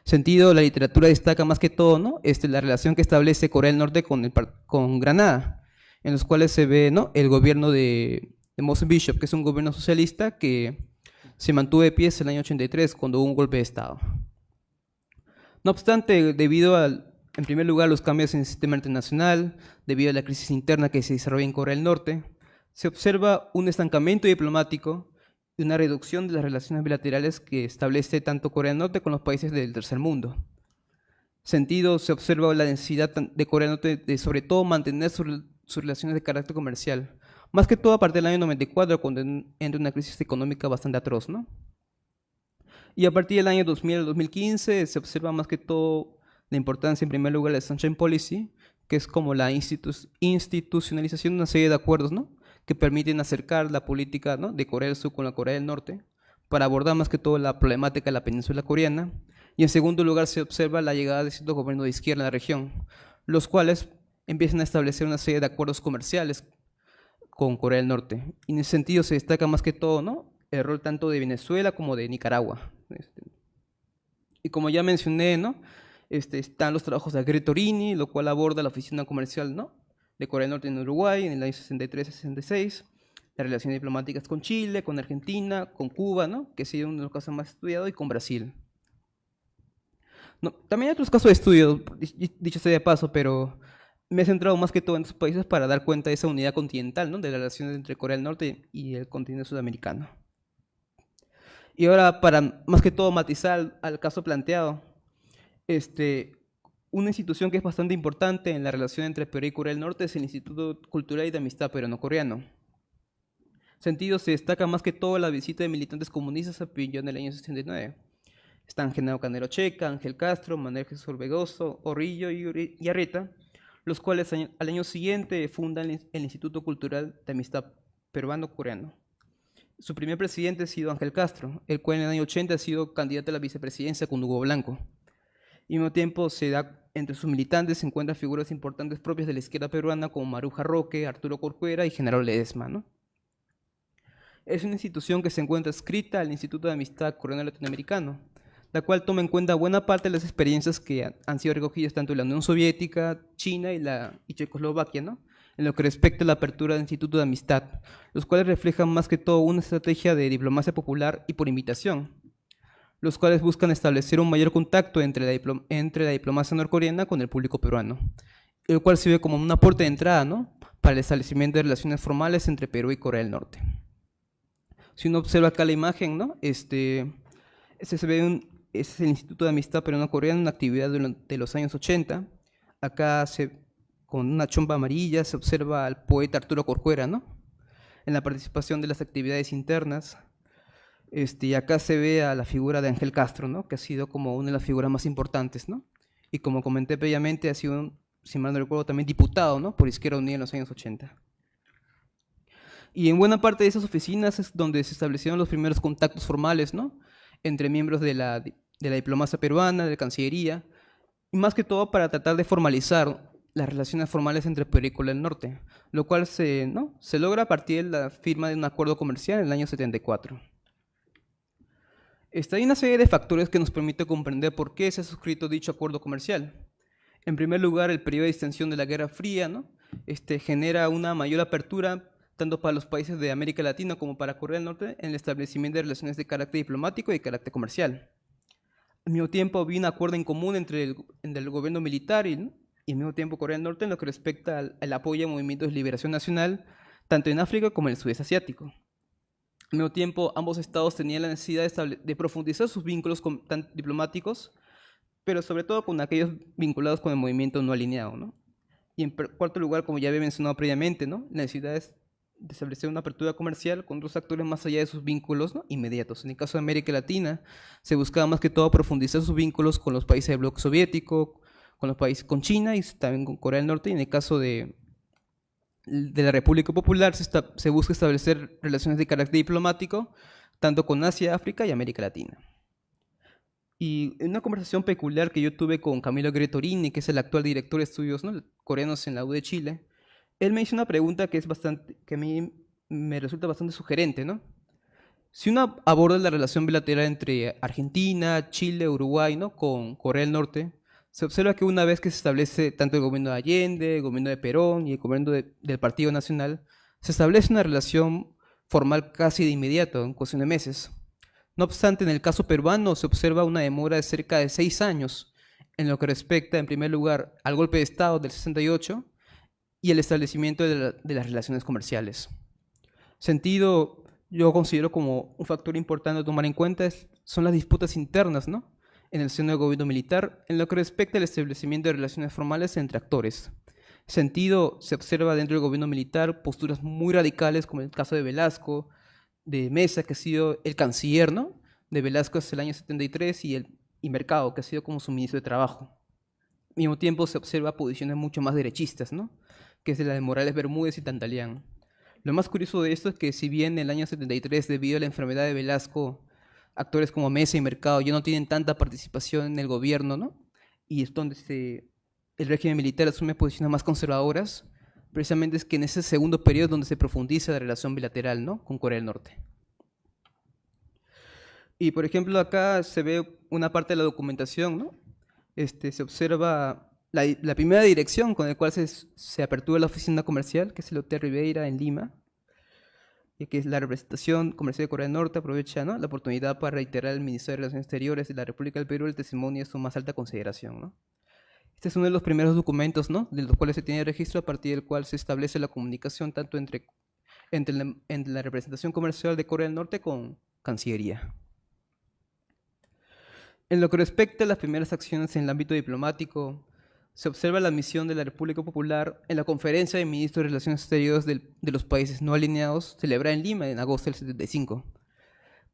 Sentido, la literatura destaca más que todo, ¿no?, la relación que establece Corea del Norte con Granada, en los cuales se ve, ¿no?, el gobierno de Moses Bishop, que es un gobierno socialista que se mantuvo de pie en el año 83 cuando hubo un golpe de Estado. No obstante, debido en primer lugar, a los cambios en el sistema internacional, debido a la crisis interna que se desarrolla en Corea del Norte, se observa un estancamiento diplomático y una reducción de las relaciones bilaterales que establece tanto Corea del Norte con los países del tercer mundo. Sentido, se observa la necesidad de Corea del Norte de sobre todo mantener sus relaciones de carácter comercial, más que todo a partir del año 94, cuando entra una crisis económica bastante atroz, ¿no? Y a partir del año 2000 al 2015 se observa más que todo la importancia, en primer lugar, de la Sunshine Policy, que es como la institucionalización de una serie de acuerdos, ¿no?, que permiten acercar la política, ¿no?, de Corea del Sur con la Corea del Norte, para abordar más que todo la problemática de la península coreana. Y en segundo lugar se observa la llegada de ciertos gobiernos de izquierda en la región, los cuales empiezan a establecer una serie de acuerdos comerciales con Corea del Norte. Y en ese sentido se destaca más que todo, ¿no?, el rol tanto de Venezuela como de Nicaragua. Y como ya mencioné, ¿no?, están los trabajos de Agri Torini, lo cual aborda la oficina comercial, ¿no?, de Corea del Norte en Uruguay en el año 63-66, las relaciones diplomáticas con Chile, con Argentina, con Cuba, ¿no?, que ha sido uno de los casos más estudiados, y con Brasil. No, también hay otros casos de estudio, dicho sea de paso, pero me he centrado más que todo en estos países para dar cuenta de esa unidad continental, ¿no?, de las relaciones entre Corea del Norte y el continente sudamericano. Y ahora, para más que todo matizar al caso planteado, una institución que es bastante importante en la relación entre Perú y Corea del Norte es el Instituto Cultural y de Amistad Peruano-Coreano. Sentido, se destaca más que todo la visita de militantes comunistas a Pyongyang en el año 69. Están Genaro Canero Checa, Ángel Castro, Manuel Jesús Orbegoso, Orrillo y Arrieta, los cuales al año siguiente fundan el Instituto Cultural de Amistad Peruano-Coreano. Su primer presidente ha sido Ángel Castro, el cual en el año 80 ha sido candidato a la vicepresidencia con Hugo Blanco. Y al mismo tiempo entre sus militantes se encuentran figuras importantes propias de la izquierda peruana como Maruja Roque, Arturo Corcuera y General Ledesma, ¿no? Es una institución que se encuentra adscrita al Instituto de Amistad Coreano-Latinoamericano, la cual toma en cuenta buena parte de las experiencias que han sido recogidas tanto en la Unión Soviética, China y Checoslovaquia, ¿no?, en lo que respecta a la apertura del Instituto de Amistad, los cuales reflejan más que todo una estrategia de diplomacia popular y por invitación, los cuales buscan establecer un mayor contacto entre la diplomacia norcoreana con el público peruano, el cual sirve como una puerta de entrada, ¿no?, para el establecimiento de relaciones formales entre Perú y Corea del Norte. Si uno observa acá la imagen, ¿no?, es el Instituto de Amistad Peruano-Coreano, una actividad de los años 80. Acá con una chompa amarilla se observa al poeta Arturo Corcuera, ¿no?, en la participación de las actividades internas. Y acá se ve a la figura de Ángel Castro, ¿no?, que ha sido como una de las figuras más importantes, ¿no?, y como comenté previamente, ha sido, si mal no recuerdo, también diputado, ¿no?, por Izquierda Unida en los años 80. Y en buena parte de esas oficinas es donde se establecieron los primeros contactos formales, ¿no?, entre miembros de la diplomacia peruana, de la Cancillería, y más que todo para tratar de formalizar las relaciones formales entre Perú y Corea del Norte, lo cual se logra a partir de la firma de un acuerdo comercial en el año 74. Hay una serie de factores que nos permite comprender por qué se ha suscrito dicho acuerdo comercial. En primer lugar, el periodo de extensión de la Guerra Fría, ¿no?, genera una mayor apertura tanto para los países de América Latina como para Corea del Norte en el establecimiento de relaciones de carácter diplomático y de carácter comercial. Al mismo tiempo, había un acuerdo en común entre el gobierno militar y al mismo tiempo Corea del Norte en lo que respecta al apoyo a movimientos de liberación nacional, tanto en África como en el sudeste asiático. Al mismo tiempo, ambos estados tenían la necesidad de profundizar sus vínculos diplomáticos, pero sobre todo con aquellos vinculados con el movimiento no alineado, ¿no? Y en cuarto lugar, como ya había mencionado previamente, ¿no?, la necesidad de establecer una apertura comercial con otros actores más allá de sus vínculos, ¿no?, inmediatos. En el caso de América Latina, se buscaba más que todo profundizar sus vínculos con los países del bloque soviético, con China y también con Corea del Norte, y en el caso de la República Popular se busca establecer relaciones de carácter diplomático tanto con Asia, África y América Latina. Y en una conversación peculiar que yo tuve con Camilo Gretorini, que es el actual director de estudios, ¿no?, coreanos en la U de Chile, él me hizo una pregunta que a mí me resulta bastante sugerente, ¿no? Si uno aborda la relación bilateral entre Argentina, Chile, Uruguay, ¿no?, con Corea del Norte, se observa que una vez que se establece tanto el gobierno de Allende, el gobierno de Perón y el gobierno del Partido Nacional, se establece una relación formal casi de inmediato, en cuestión de meses. No obstante, en el caso peruano se observa una demora de cerca de 6 años en lo que respecta, en primer lugar, al golpe de Estado del 68 y el establecimiento de las relaciones comerciales. Yo yo considero como un factor importante a tomar en cuenta son las disputas internas, ¿no?, en el seno del gobierno militar, en lo que respecta al establecimiento de relaciones formales entre actores. En ese sentido, se observa dentro del gobierno militar posturas muy radicales, como el caso de Velasco, de Mesa, que ha sido el canciller, ¿no?, de Velasco hasta el año 73, y Mercado, que ha sido como su ministro de Trabajo. Al mismo tiempo se observa posiciones mucho más derechistas, ¿no?, que es de la de Morales Bermúdez y Tantalián. Lo más curioso de esto es que si bien en el año 73, debido a la enfermedad de Velasco, actores como Mesa y Mercado ya no tienen tanta participación en el gobierno, ¿no?, y es donde el régimen militar asume posiciones más conservadoras, precisamente es que en ese segundo periodo donde se profundiza la relación bilateral, ¿no?, con Corea del Norte. Y por ejemplo acá se ve una parte de la documentación, ¿no? Se observa la primera dirección con la cual se apertura la oficina comercial, que es el Hotel Ribeira en Lima, y que es la representación comercial de Corea del Norte, aprovecha, ¿no?, la oportunidad para reiterar al Ministerio de Relaciones Exteriores de la República del Perú el testimonio de su más alta consideración, ¿no? Este es uno de los primeros documentos, ¿no?, de los cuales se tiene registro, a partir del cual se establece la comunicación tanto entre la representación comercial de Corea del Norte con Cancillería. En lo que respecta a las primeras acciones en el ámbito diplomático, se observa la misión de la República Popular en la Conferencia de Ministros de Relaciones Exteriores de los países no alineados, celebrada en Lima en agosto del 75.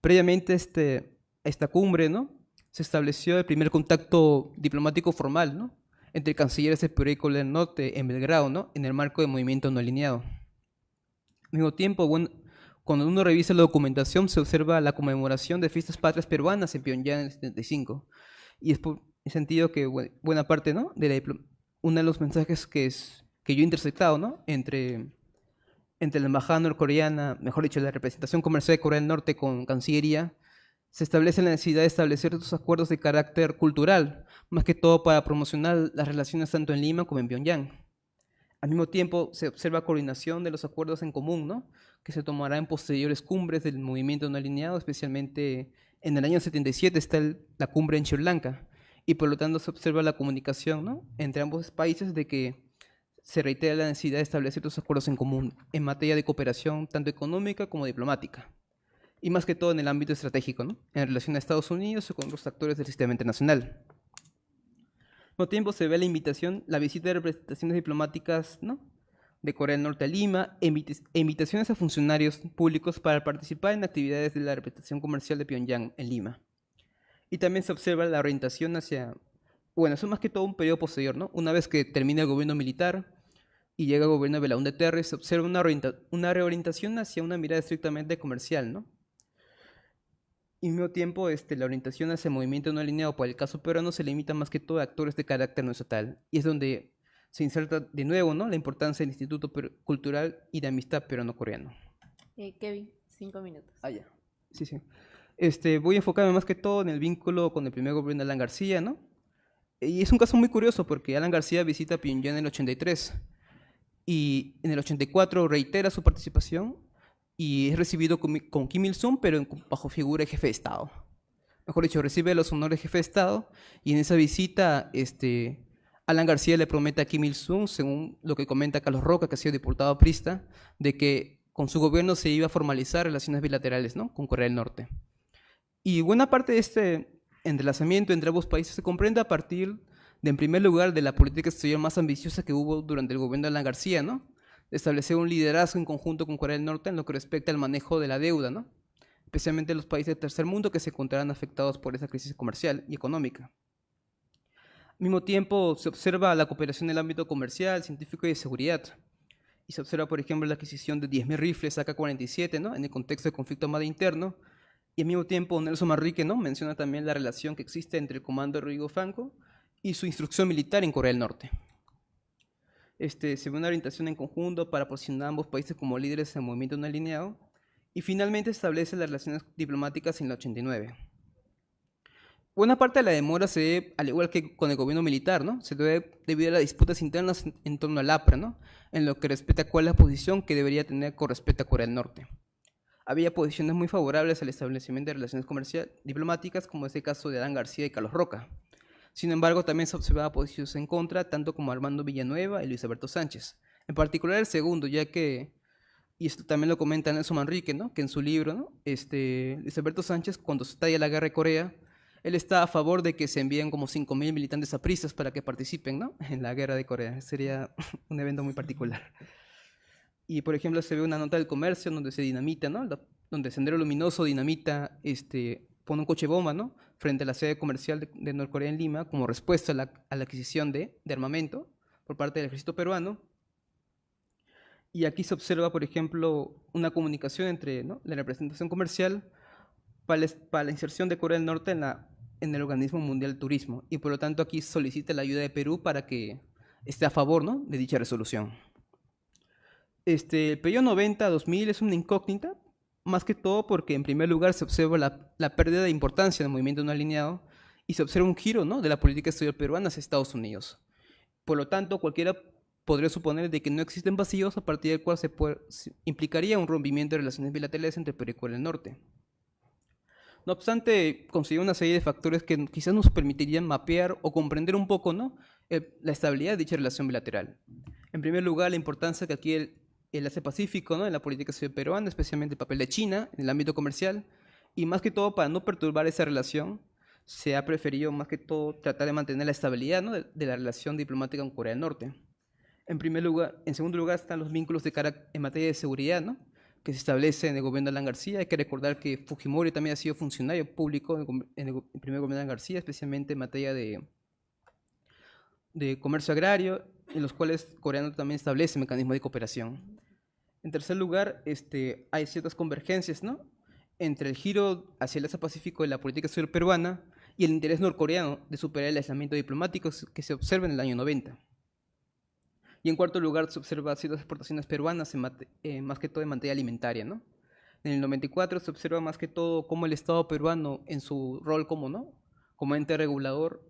Previamente a esta cumbre, ¿no?, se estableció el primer contacto diplomático formal, ¿no?, entre cancilleres de Perú y Corea del Norte en Belgrado, ¿no?, en el marco del movimiento no alineado. Al mismo tiempo, cuando uno revisa la documentación, se observa la conmemoración de fiestas patrias peruanas en Pyongyang en el 75. Y es por ese sentido que buena parte, ¿no?, uno de los mensajes que yo he interceptado, ¿no?, entre la embajada norcoreana, mejor dicho, la representación comercial de Corea del Norte con Cancillería, se establece la necesidad de establecer estos acuerdos de carácter cultural, más que todo para promocionar las relaciones tanto en Lima como en Pyongyang. Al mismo tiempo, se observa coordinación de los acuerdos en común, ¿no?, que se tomará en posteriores cumbres del movimiento no alineado, especialmente en el año 77 está la cumbre en Sri Lanka, y por lo tanto se observa la comunicación, ¿no?, entre ambos países, de que se reitera la necesidad de establecer los acuerdos en común en materia de cooperación tanto económica como diplomática, y más que todo en el ámbito estratégico, ¿no?, en relación a Estados Unidos o con otros actores del sistema internacional. Al mismo tiempo se ve la visita de representaciones diplomáticas, ¿no?, de Corea del Norte a Lima, e invitaciones a funcionarios públicos para participar en actividades de la representación comercial de Pyongyang en Lima. Y también se observa la orientación hacia, bueno, eso más que todo un periodo posterior, ¿no?, una vez que termina el gobierno militar y llega el gobierno de Belaúnde Terry, se observa una reorientación hacia una mirada estrictamente comercial, ¿no? Y al mismo tiempo, la orientación hacia el movimiento no alineado por el caso peruano se limita más que todo a actores de carácter no estatal. Y es donde se inserta de nuevo, ¿no?, la importancia del Instituto Cultural y de Amistad Peruano-Coreano. Kevin, 5 minutos. Ya. Sí, sí. Voy a enfocarme más que todo en el vínculo con el primer gobierno de Alan García, ¿no? Y es un caso muy curioso porque Alan García visita Pyongyang en el 83 y en el 84 reitera su participación y es recibido con Kim Il-sung, pero bajo figura de jefe de Estado. Mejor dicho, recibe los honores de jefe de Estado, y en esa visita Alan García le promete a Kim Il-sung, según lo que comenta Carlos Roca, que ha sido diputado aprista, de que con su gobierno se iba a formalizar relaciones bilaterales, ¿no?, con Corea del Norte. Y buena parte de este entrelazamiento entre ambos países se comprende a partir de, en primer lugar, de la política exterior más ambiciosa que hubo durante el gobierno de Alan García, ¿no?, de establecer un liderazgo en conjunto con Corea del Norte en lo que respecta al manejo de la deuda, ¿no?, especialmente los países del tercer mundo que se encontrarán afectados por esa crisis comercial y económica. Al mismo tiempo, se observa la cooperación en el ámbito comercial, científico y de seguridad. Y se observa, por ejemplo, la adquisición de 10.000 rifles AK-47, ¿no?, en el contexto de conflicto armado interno. Y al mismo tiempo, Nelson Manrique, ¿no?, menciona también la relación que existe entre el comando de Rodrigo Franco y su instrucción militar en Corea del Norte. Se ve una orientación en conjunto para posicionar a ambos países como líderes en el movimiento no alineado. Y finalmente establece las relaciones diplomáticas en el 89. Buena parte de la demora se debe, al igual que con el gobierno militar, ¿no?, se debe debido a las disputas internas en torno al APRA, ¿no?, en lo que respecta a cuál es la posición que debería tener con respecto a Corea del Norte. Había posiciones muy favorables al establecimiento de relaciones comerciales diplomáticas, como es el caso de Alan García y Carlos Roca. Sin embargo, también se observaba posiciones en contra, tanto como Armando Villanueva y Luis Alberto Sánchez. En particular el segundo, ya que Y esto también lo comenta Nelson Manrique, ¿no? Que en su libro, ¿no? Luis Alberto Sánchez, cuando se estalla la guerra de Corea, él está a favor de que se envíen como 5.000 militantes apristas para que participen, ¿no? En la guerra de Corea. Sería un evento muy particular. Y, por ejemplo, se ve una nota del Comercio donde se dinamita, ¿no? Donde Sendero Luminoso dinamita, pone un coche bomba, ¿no? Frente a la sede comercial de Norcorea en Lima, como respuesta a la adquisición de armamento por parte del ejército peruano. Y aquí se observa, por ejemplo, una comunicación entre, ¿no?, la representación comercial para la inserción de Corea del Norte en el Organismo Mundial del Turismo. Y por lo tanto aquí solicita la ayuda de Perú para que esté a favor, ¿no?, de dicha resolución. El periodo 90-2000 es una incógnita, más que todo porque en primer lugar se observa la pérdida de importancia del movimiento no alineado y se observa un giro, ¿no?, de la política exterior peruana hacia Estados Unidos. Por lo tanto, cualquiera podría suponer de que no existen vacíos a partir del cual implicaría un rompimiento de relaciones bilaterales entre Perú y Corea del Norte. No obstante, considero una serie de factores que quizás nos permitirían mapear o comprender un poco, ¿no?, la estabilidad de dicha relación bilateral. En primer lugar, la importancia que aquí el Asia-Pacífico, ¿no?, en la política exterior peruana, especialmente el papel de China en el ámbito comercial, y más que todo para no perturbar esa relación, se ha preferido más que todo tratar de mantener la estabilidad, ¿no?, de la relación diplomática con Corea del Norte. En segundo lugar están los vínculos en materia de seguridad, ¿no?, que se establece en el gobierno de Alan García. Hay que recordar que Fujimori también ha sido funcionario público en el primer gobierno de Alan García, especialmente en materia de comercio agrario, en los cuales Corea del Norte también establece mecanismos de cooperación. En tercer lugar, hay ciertas convergencias, ¿no?, entre el giro hacia el Asia-Pacífico de la política exterior peruana y el interés norcoreano de superar el aislamiento diplomático que se observa en el año 90. Y en cuarto lugar, se observa ciertas exportaciones peruanas, más que todo en materia alimentaria, ¿no? En el 94 se observa más que todo cómo el Estado peruano, en su rol como ente regulador,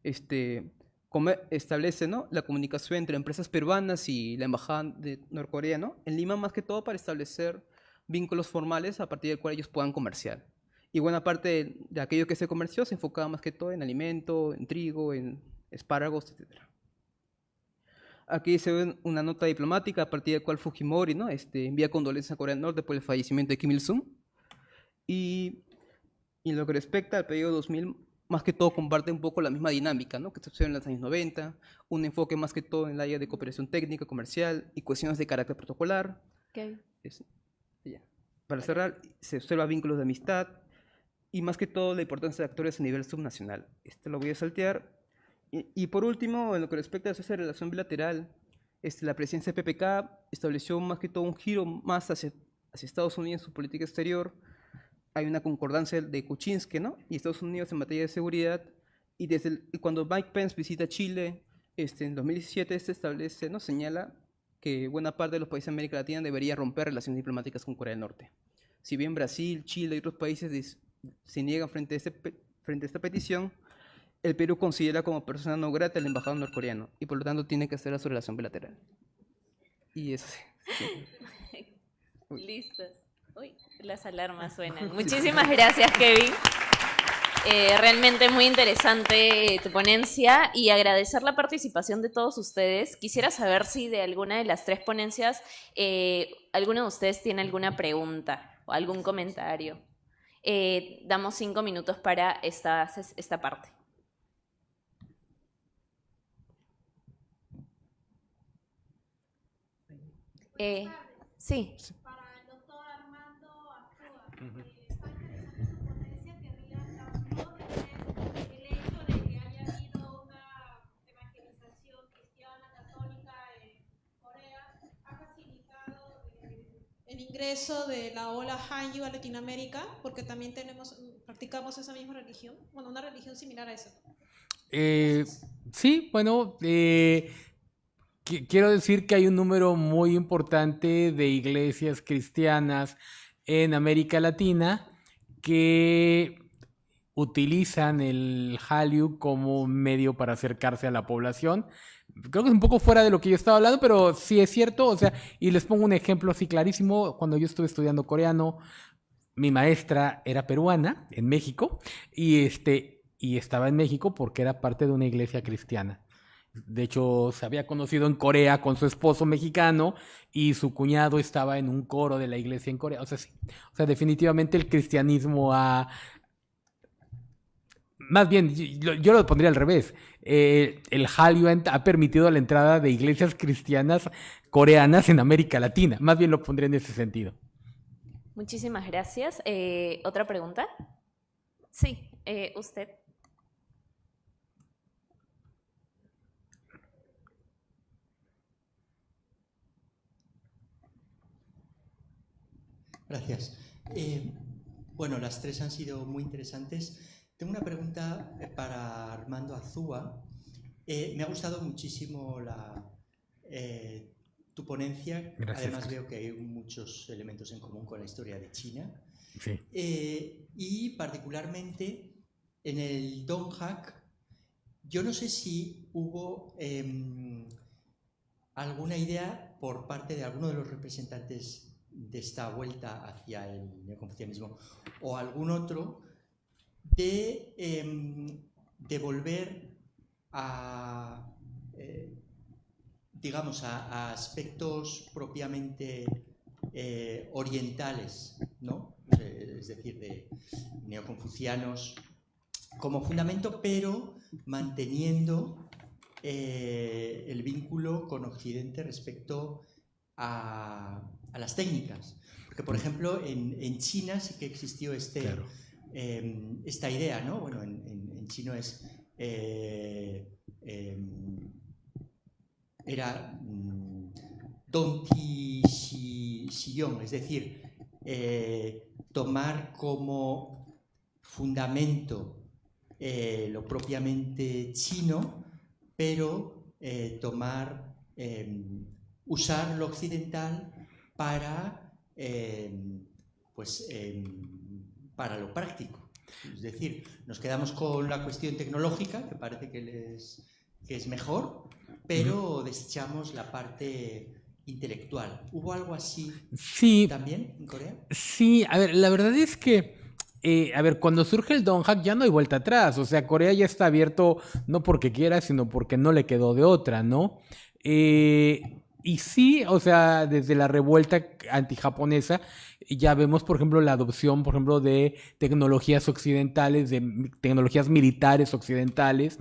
establece, ¿no?, la comunicación entre empresas peruanas y la embajada de Norcorea, ¿no?, en Lima, más que todo para establecer vínculos formales a partir del cual ellos puedan comerciar. Y buena parte de aquello que se comerció se enfocaba más que todo en alimento, en trigo, en espárragos, etc. Aquí se ve una nota diplomática a partir del cual Fujimori, ¿no?, envía condolencias a Corea del Norte por el fallecimiento de Kim Il-sung. Y en lo que respecta al periodo 2000, más que todo comparte un poco la misma dinámica, ¿no?, que se observa en los años 90, un enfoque más que todo en el área de cooperación técnica, comercial y cuestiones de carácter protocolar. Okay. Para cerrar, se observa vínculos de amistad y más que todo la importancia de actores a nivel subnacional. Lo voy a saltear. Y por último, en lo que respecta a esa relación bilateral, la presidencia de PPK estableció más que todo un giro más hacia Estados Unidos en su política exterior. Hay una concordancia de Kuczynski, ¿no?, y Estados Unidos en materia de seguridad. Y cuando Mike Pence visita Chile, en 2017 se establece, ¿no?, señala que buena parte de los países de América Latina debería romper relaciones diplomáticas con Corea del Norte. Si bien Brasil, Chile y otros países se niegan frente a esta petición, el Perú considera como persona no grata al embajador norcoreano y por lo tanto tiene que hacer su relación bilateral. Y eso sí. Listo. Uy, las alarmas suenan. Muchísimas gracias, Kevin. Realmente muy interesante tu ponencia y agradecer la participación de todos ustedes. Quisiera saber si de alguna de las tres ponencias alguno de ustedes tiene alguna pregunta o algún comentario. Damos 5 minutos para esta parte. Sí. Para el doctor Armando Artúa, está interesante su ponencia que había el hecho de que haya habido una evangelización cristiana católica en Corea, ha facilitado el ingreso de la ola Hanyu a Latinoamérica, porque también practicamos esa misma religión, bueno, una religión similar a esa. Sí, bueno, quiero decir que hay un número muy importante de iglesias cristianas en América Latina que utilizan el Hallyu como medio para acercarse a la población. Creo que es un poco fuera de lo que yo estaba hablando, pero sí es cierto. O sea, y les pongo un ejemplo así clarísimo. Cuando yo estuve estudiando coreano, mi maestra era peruana en México y estaba en México porque era parte de una iglesia cristiana. De hecho, se había conocido en Corea con su esposo mexicano y su cuñado estaba en un coro de la iglesia en Corea. O sea, sí. O sea, definitivamente el cristianismo ha... Más bien, yo lo pondría al revés. El Hallyu ha permitido la entrada de iglesias cristianas coreanas en América Latina. Más bien lo pondría en ese sentido. Muchísimas gracias. ¿Otra pregunta? Sí, usted. Gracias. Bueno, las tres han sido muy interesantes. Tengo una pregunta para Armando Azúa. Me ha gustado muchísimo tu ponencia. Gracias. Además veo que hay muchos elementos en común con la historia de China. Sí. Y particularmente en el Donghak, yo no sé si hubo alguna idea por parte de alguno de los representantes de esta vuelta hacia el neoconfucianismo o algún otro de volver a, digamos, a aspectos propiamente orientales, ¿no? Es decir, de neoconfucianos como fundamento, pero manteniendo el vínculo con Occidente respecto a las técnicas. Porque, por ejemplo, en China sí que existió Claro. esta idea, ¿no? Bueno, en chino es... era Dongti Shiyong, es decir, tomar como fundamento lo propiamente chino, pero usar lo occidental para, para lo práctico. Es decir, nos quedamos con la cuestión tecnológica, que parece que es mejor, pero desechamos la parte intelectual. ¿Hubo algo así Sí, también en Corea? sí, a ver, la verdad es que, a ver, cuando surge el Donghak ya no hay vuelta atrás, o sea, Corea ya está abierto no porque quiera, sino porque no le quedó de otra, ¿no? Y sí, o sea, desde la revuelta antijaponesa ya vemos, por ejemplo, la adopción, por ejemplo, de tecnologías occidentales, de tecnologías militares occidentales.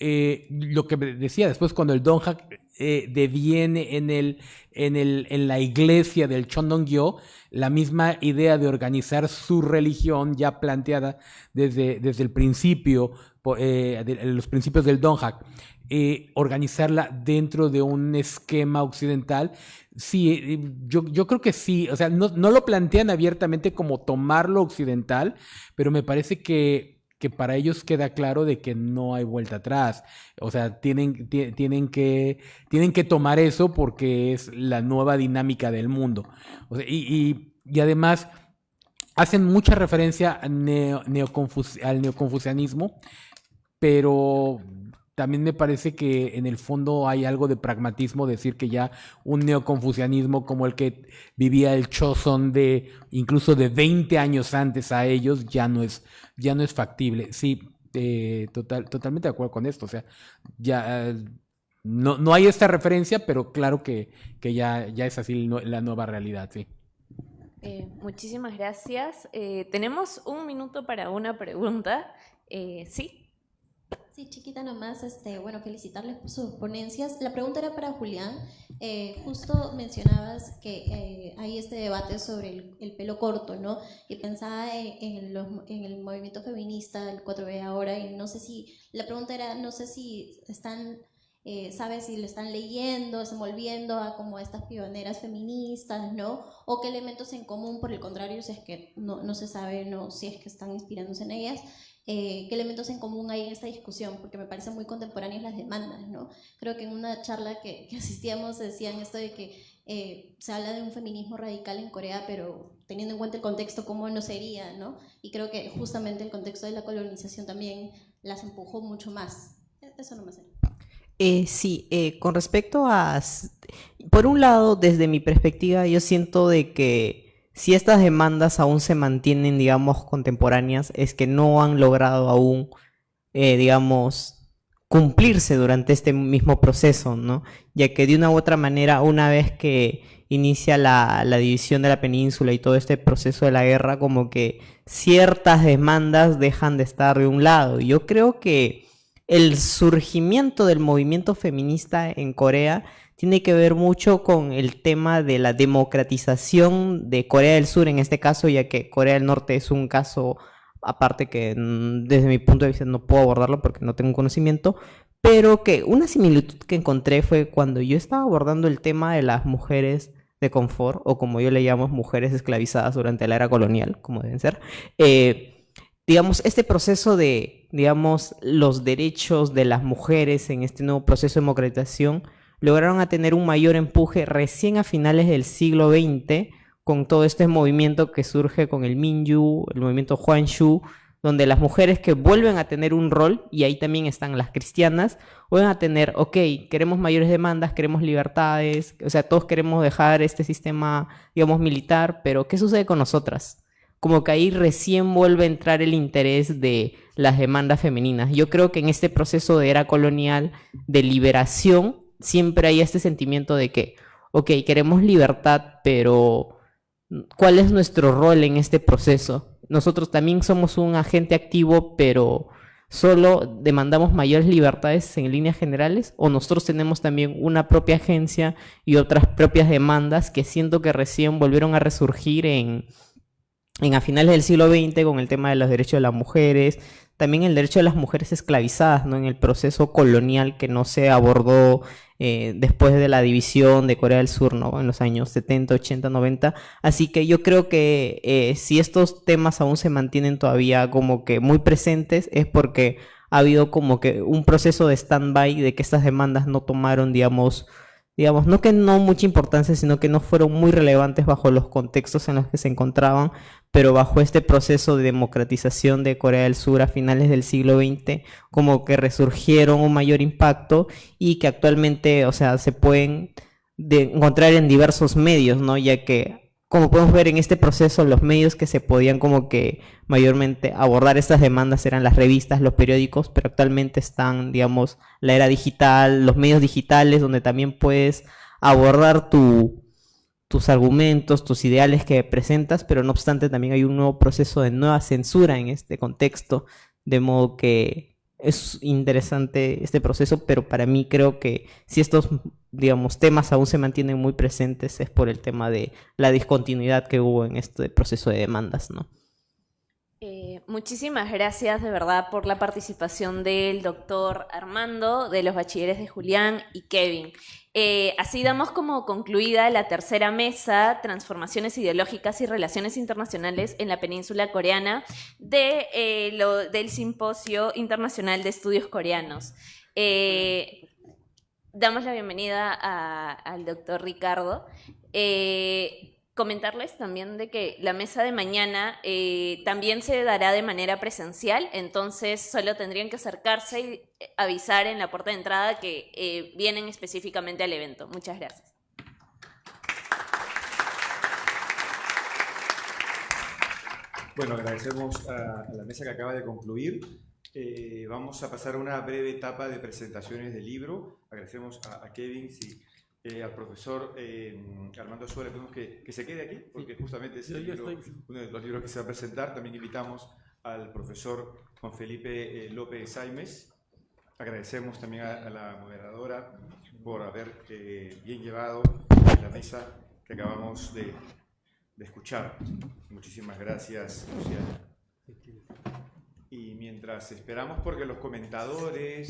Lo que decía después, cuando el Donghak deviene en la iglesia del Chondongyo, la misma idea de organizar su religión ya planteada desde el principio, de los principios del Donghak, organizarla dentro de un esquema occidental, sí, yo creo que sí, o sea, no lo plantean abiertamente como tomar lo occidental, pero me parece que para ellos queda claro de que no hay vuelta atrás. O sea, tienen que tomar eso porque es la nueva dinámica del mundo. O sea, y además hacen mucha referencia al neoconfucianismo, pero también me parece que en el fondo hay algo de pragmatismo, decir que ya un neoconfucianismo como el que vivía el Choson incluso de 20 años antes a ellos ya no es factible. Sí, totalmente de acuerdo con esto. O sea, ya no hay esta referencia, pero claro que ya es así la nueva realidad, sí. Muchísimas gracias. Tenemos un minuto para una pregunta. Sí. Sí, chiquita nomás, bueno, felicitarles por sus ponencias. La pregunta era para Julián. Justo mencionabas que hay este debate sobre el pelo corto, ¿no? Y pensaba en el movimiento feminista, el 4B ahora, y no sé si, la pregunta era, no sé si están, sabes si lo están leyendo, se volviendo a como estas pioneras feministas, ¿no? O qué elementos en común, por el contrario, si es que no se sabe, ¿no? Si es que están inspirándose en ellas. ¿Qué elementos en común hay en esta discusión? Porque me parecen muy contemporáneas las demandas, ¿no? Creo que en una charla que asistíamos decían esto de que se habla de un feminismo radical en Corea, pero teniendo en cuenta el contexto, ¿cómo no sería, no? Y creo que justamente el contexto de la colonización también las empujó mucho más. Eso no me sé. Sí, con respecto a... Por un lado, desde mi perspectiva, yo siento de que si estas demandas aún se mantienen, digamos, contemporáneas, es que no han logrado aún, digamos, cumplirse durante este mismo proceso, ¿no? Ya que de una u otra manera, una vez que inicia la división de la península y todo este proceso de la guerra, como que ciertas demandas dejan de estar de un lado. Yo creo que el surgimiento del movimiento feminista en Corea tiene que ver mucho con el tema de la democratización de Corea del Sur, en este caso, ya que Corea del Norte es un caso aparte que desde mi punto de vista no puedo abordarlo porque no tengo conocimiento, pero que una similitud que encontré fue cuando yo estaba abordando el tema de las mujeres de confort, o como yo le llamo, mujeres esclavizadas durante la era colonial, como deben ser. Digamos, este proceso de, digamos, los derechos de las mujeres en este nuevo proceso de democratización lograron a tener un mayor empuje recién a finales del siglo XX, con todo este movimiento que surge con el Minju, el movimiento Hwanshu, donde las mujeres que vuelven a tener un rol, y ahí también están las cristianas, vuelven a tener, ok, queremos mayores demandas, queremos libertades, o sea, todos queremos dejar este sistema, digamos, militar, pero ¿qué sucede con nosotras? Como que ahí recién vuelve a entrar el interés de las demandas femeninas. Yo creo que en este proceso de era colonial, de liberación, siempre hay este sentimiento de que, ok, queremos libertad, pero ¿cuál es nuestro rol en este proceso? Nosotros también somos un agente activo, pero ¿solo demandamos mayores libertades en líneas generales? ¿O nosotros tenemos también una propia agencia y otras propias demandas que siento que recién volvieron a resurgir a finales del siglo XX con el tema de los derechos de las mujeres, también el derecho de las mujeres esclavizadas, ¿no? En el proceso colonial que no se abordó después de la división de Corea del Sur, ¿no? En los años 70, 80, 90. Así que yo creo que si estos temas aún se mantienen todavía como que muy presentes, es porque ha habido como que un proceso de stand-by de que estas demandas no tomaron, digamos, no que no mucha importancia, sino que no fueron muy relevantes bajo los contextos en los que se encontraban, pero bajo este proceso de democratización de Corea del Sur a finales del siglo XX, como que resurgieron un mayor impacto y que actualmente, o sea, se pueden encontrar en diversos medios, ¿no? Ya que, como podemos ver en este proceso, los medios que se podían como que mayormente abordar estas demandas eran las revistas, los periódicos, pero actualmente están, digamos, la era digital, los medios digitales, donde también puedes abordar tus argumentos, tus ideales que presentas, pero no obstante también hay un nuevo proceso de nueva censura en este contexto, de modo que es interesante este proceso, pero para mí creo que si estos, digamos, temas aún se mantienen muy presentes es por el tema de la discontinuidad que hubo en este proceso de demandas, ¿no? Muchísimas gracias de verdad por la participación del doctor Armando, de los bachilleres de Julián y Kevin. Así damos como concluida la tercera mesa, Transformaciones ideológicas y relaciones internacionales en la península coreana, del Simposio Internacional de Estudios Coreanos. Damos la bienvenida al doctor Ricardo. Comentarles también de que la mesa de mañana también se dará de manera presencial, entonces solo tendrían que acercarse y avisar en la puerta de entrada que vienen específicamente al evento. Muchas gracias. Bueno, agradecemos a la mesa que acaba de concluir. Vamos a pasar a una breve etapa de presentaciones del libro. Agradecemos a Kevin, al profesor Armando Suárez, pedimos que se quede aquí, porque justamente es uno de los libros que se va a presentar. También invitamos al profesor Juan Felipe López Saimes. Agradecemos también a la moderadora por haber bien llevado la mesa que acabamos de escuchar. Muchísimas gracias, Luciana. Y mientras esperamos, porque los comentadores...